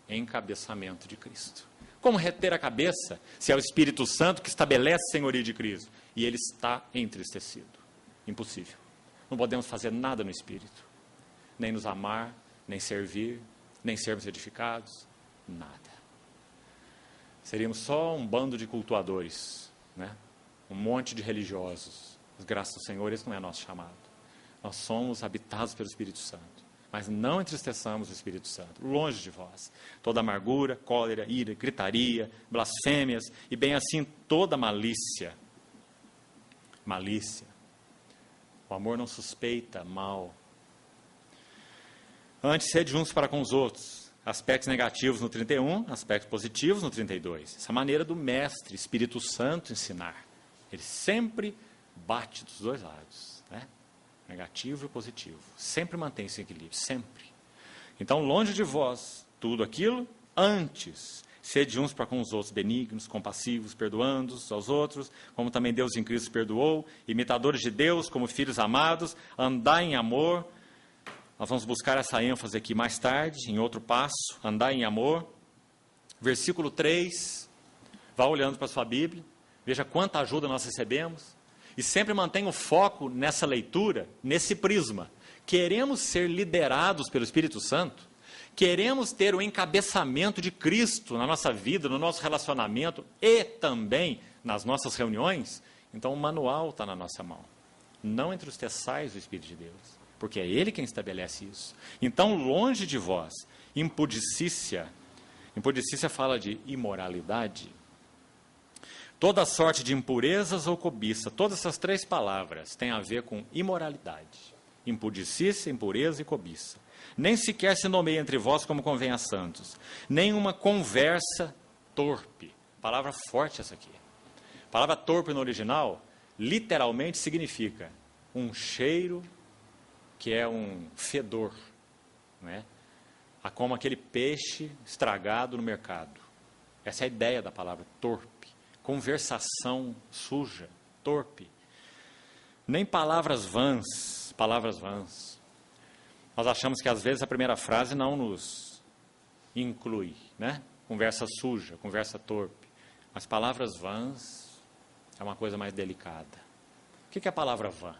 Encabeçamento de Cristo. Como reter a cabeça se é o Espírito Santo que estabelece a senhoria de Cristo? E ele está entristecido. Impossível. Não podemos fazer nada no Espírito. Nem nos amar, nem servir, nem sermos edificados. Nada. Seríamos só um bando de cultuadores, né? Um monte de religiosos. Mas, graças ao Senhor, esse não é nosso chamado. Nós somos habitados pelo Espírito Santo. Mas não entristeçamos o Espírito Santo. Longe de vós. Toda amargura, cólera, ira, gritaria, blasfêmias e bem assim toda malícia. Malícia. O amor não suspeita mal. Antes, sede uns para com os outros. Aspectos negativos no 31, aspectos positivos no 32. Essa maneira do Mestre, Espírito Santo, ensinar. Ele sempre bate dos dois lados, né? Negativo e positivo. Sempre mantém esse equilíbrio, sempre. Então, longe de vós, tudo aquilo, antes, sede uns para com os outros benignos, compassivos, perdoando-os aos outros, como também Deus em Cristo perdoou, imitadores de Deus, como filhos amados, andai em amor. Nós vamos buscar essa ênfase aqui mais tarde, em outro passo, andar em amor. Versículo 3, vá olhando para a sua Bíblia, veja quanta ajuda nós recebemos, e sempre mantenha o foco nessa leitura, nesse prisma. Queremos ser liderados pelo Espírito Santo? Queremos ter o encabeçamento de Cristo na nossa vida, no nosso relacionamento e também nas nossas reuniões? Então o manual está na nossa mão. Não entristeçais o Espírito de Deus. Porque é Ele quem estabelece isso. Então, longe de vós, impudicícia. Impudicícia fala de imoralidade. Toda sorte de impurezas ou cobiça. Todas essas três palavras têm a ver com imoralidade. Impudicícia, impureza e cobiça. Nem sequer se nomeia entre vós como convém a santos. Nem uma conversa torpe. Palavra forte essa aqui. A palavra torpe no original, literalmente significa um cheiro que é um fedor, não é? Como aquele peixe estragado no mercado. Essa é a ideia da palavra torpe. Conversação suja, torpe. Nem palavras vãs. Nós achamos que às vezes a primeira frase não nos inclui, né? Conversa suja, conversa torpe. Mas palavras vãs é uma coisa mais delicada. O que é a palavra vã?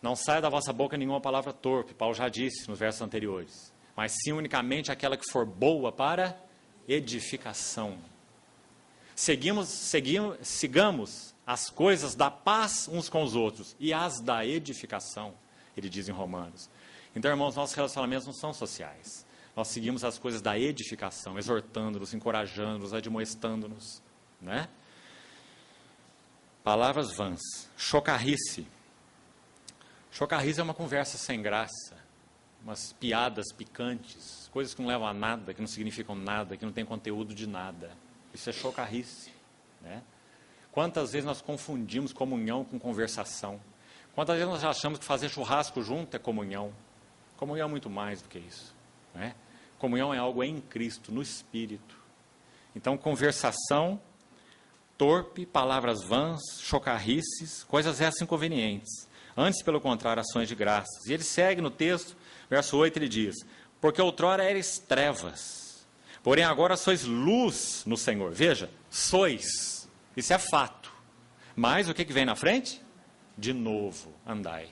Não saia da vossa boca nenhuma palavra torpe, Paulo já disse nos versos anteriores, mas sim unicamente aquela que for boa para edificação. Sigamos as coisas da paz uns com os outros e as da edificação, ele diz em Romanos. Então, irmãos, nossos relacionamentos não são sociais. Nós seguimos as coisas da edificação, exortando-nos, encorajando-nos, admoestando-nos, né? Palavras vãs, chocarrice. Chocarrice é uma conversa sem graça, umas piadas picantes, coisas que não levam a nada, que não significam nada, que não tem conteúdo de nada. Isso é chocarrice, né? Quantas vezes nós confundimos comunhão com conversação? Quantas vezes nós achamos que fazer churrasco junto é comunhão? Comunhão é muito mais do que isso, né? Comunhão é algo em Cristo, no Espírito. Então, conversação torpe, palavras vãs, chocarrices, coisas essas inconvenientes. Antes, pelo contrário, ações de graças. E ele segue no texto, verso 8, ele diz, porque outrora eres trevas, porém agora sois luz no Senhor. Veja, sois, isso é fato. Mas o que vem na frente? De novo, andai.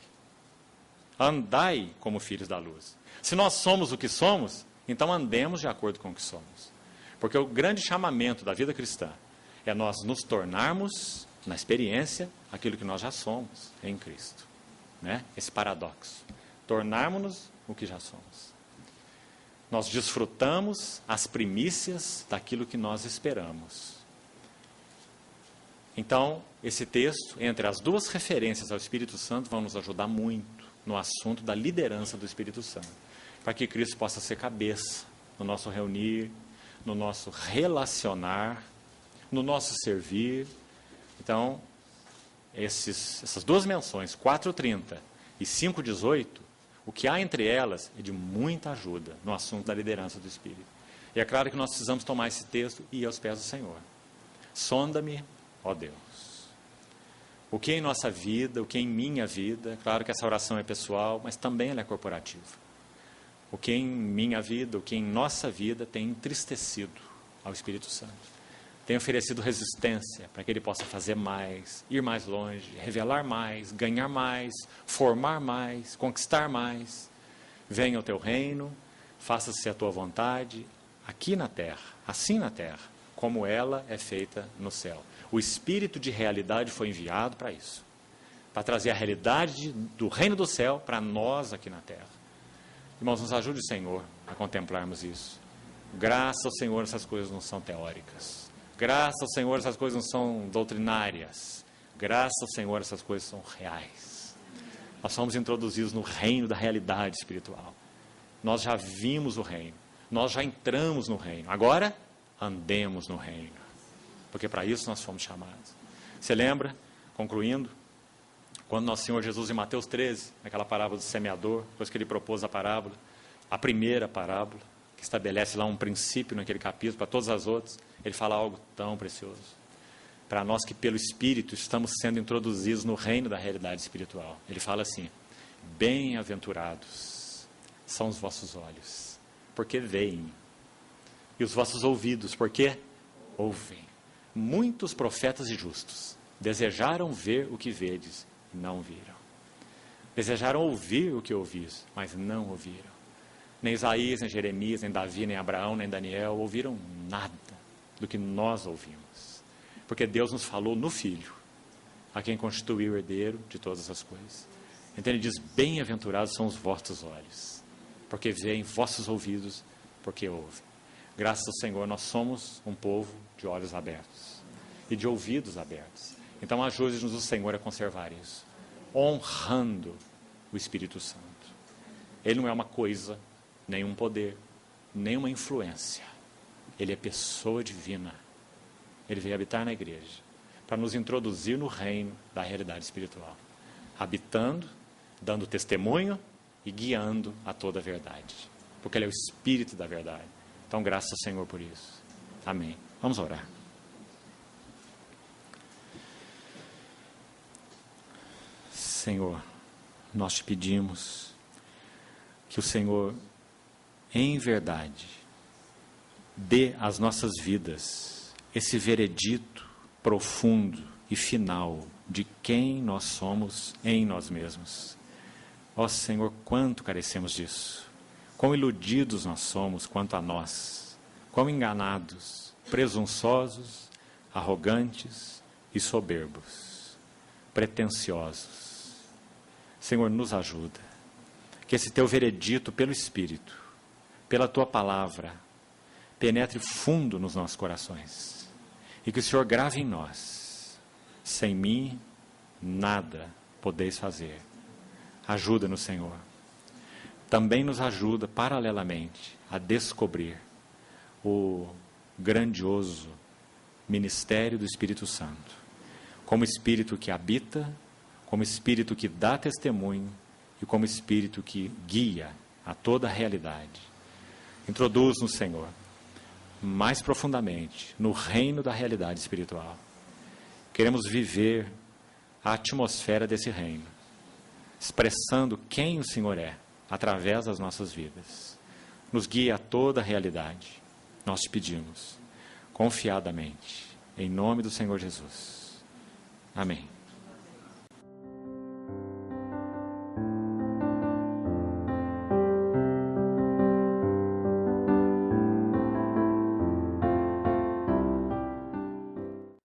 Andai como filhos da luz. Se nós somos o que somos, então andemos de acordo com o que somos. Porque o grande chamamento da vida cristã é nós nos tornarmos, na experiência, aquilo que nós já somos em Cristo. né? Esse paradoxo. Tornarmos-nos o que já somos. Nós desfrutamos as primícias daquilo que nós esperamos. Então, esse texto, entre as duas referências ao Espírito Santo, vão nos ajudar muito no assunto da liderança do Espírito Santo, para que Cristo possa ser cabeça no nosso reunir, no nosso relacionar, no nosso servir. Então, essas duas menções, 4:30 e 5:18, o que há entre elas é de muita ajuda no assunto da liderança do Espírito. E é claro que nós precisamos tomar esse texto e ir aos pés do Senhor. Sonda-me, ó Deus. O que em nossa vida, o que em minha vida, claro que essa oração é pessoal, mas também ela é corporativa. O que em minha vida, o que em nossa vida tem entristecido ao Espírito Santo. Tem oferecido resistência para que ele possa fazer mais, ir mais longe, revelar mais, ganhar mais, formar mais, conquistar mais. Venha o teu reino, faça-se a tua vontade, aqui na terra, assim na terra, como ela é feita no céu. O Espírito de realidade foi enviado para isso, para trazer a realidade do reino do céu para nós aqui na terra. Irmãos, nos ajude o Senhor a contemplarmos isso. Graças ao Senhor, essas coisas não são teóricas. Graças ao Senhor, essas coisas não são doutrinárias. Graças ao Senhor, essas coisas são reais. Nós somos introduzidos no reino da realidade espiritual. Nós já vimos o reino. Nós já entramos no reino. Agora, andemos no reino. Porque para isso nós fomos chamados. Você lembra, concluindo, quando nosso Senhor Jesus, em Mateus 13, naquela parábola do semeador, depois que ele propôs a parábola, a primeira parábola, que estabelece lá um princípio naquele capítulo, para todas as outras, ele fala algo tão precioso. Para nós que pelo Espírito estamos sendo introduzidos no reino da realidade espiritual. Ele fala assim: bem-aventurados são os vossos olhos, porque veem, e os vossos ouvidos, porque ouvem. Muitos profetas e justos desejaram ver o que vedes, e não viram. Desejaram ouvir o que ouvis, mas não ouviram. Nem Isaías, nem Jeremias, nem Davi, nem Abraão, nem Daniel ouviram nada do que nós ouvimos. Porque Deus nos falou no Filho, a quem constituiu o herdeiro de todas as coisas. Então ele diz: bem-aventurados são os vossos olhos, porque veem, vossos ouvidos, porque ouvem. Graças ao Senhor, nós somos um povo de olhos abertos e de ouvidos abertos. Então ajude-nos o Senhor a conservar isso, honrando o Espírito Santo. Ele não é uma coisa, nem um poder, nem uma influência. Ele é pessoa divina. Ele veio habitar na igreja para nos introduzir no reino da realidade espiritual, habitando, dando testemunho e guiando a toda a verdade, porque ele é o Espírito da verdade. Então, graças ao Senhor por isso. Amém. Vamos orar. Senhor, nós te pedimos que o Senhor, em verdade, dê às nossas vidas esse veredito profundo e final de quem nós somos em nós mesmos. Ó Senhor, quanto carecemos disso. Quão iludidos nós somos quanto a nós, quão enganados, presunçosos, arrogantes e soberbos, pretensiosos. Senhor, nos ajuda, que esse teu veredito pelo Espírito, pela tua palavra, penetre fundo nos nossos corações, e que o Senhor grave em nós: sem mim, nada podeis fazer. Ajuda-nos, Senhor. Também nos ajuda, paralelamente, a descobrir o grandioso ministério do Espírito Santo, como Espírito que habita, como Espírito que dá testemunho e como Espírito que guia a toda a realidade. Introduz-nos, Senhor, mais profundamente no reino da realidade espiritual. Queremos viver a atmosfera desse reino, expressando quem o Senhor é, através das nossas vidas. Nos guia a toda a realidade. Nós te pedimos, confiadamente, em nome do Senhor Jesus. Amém.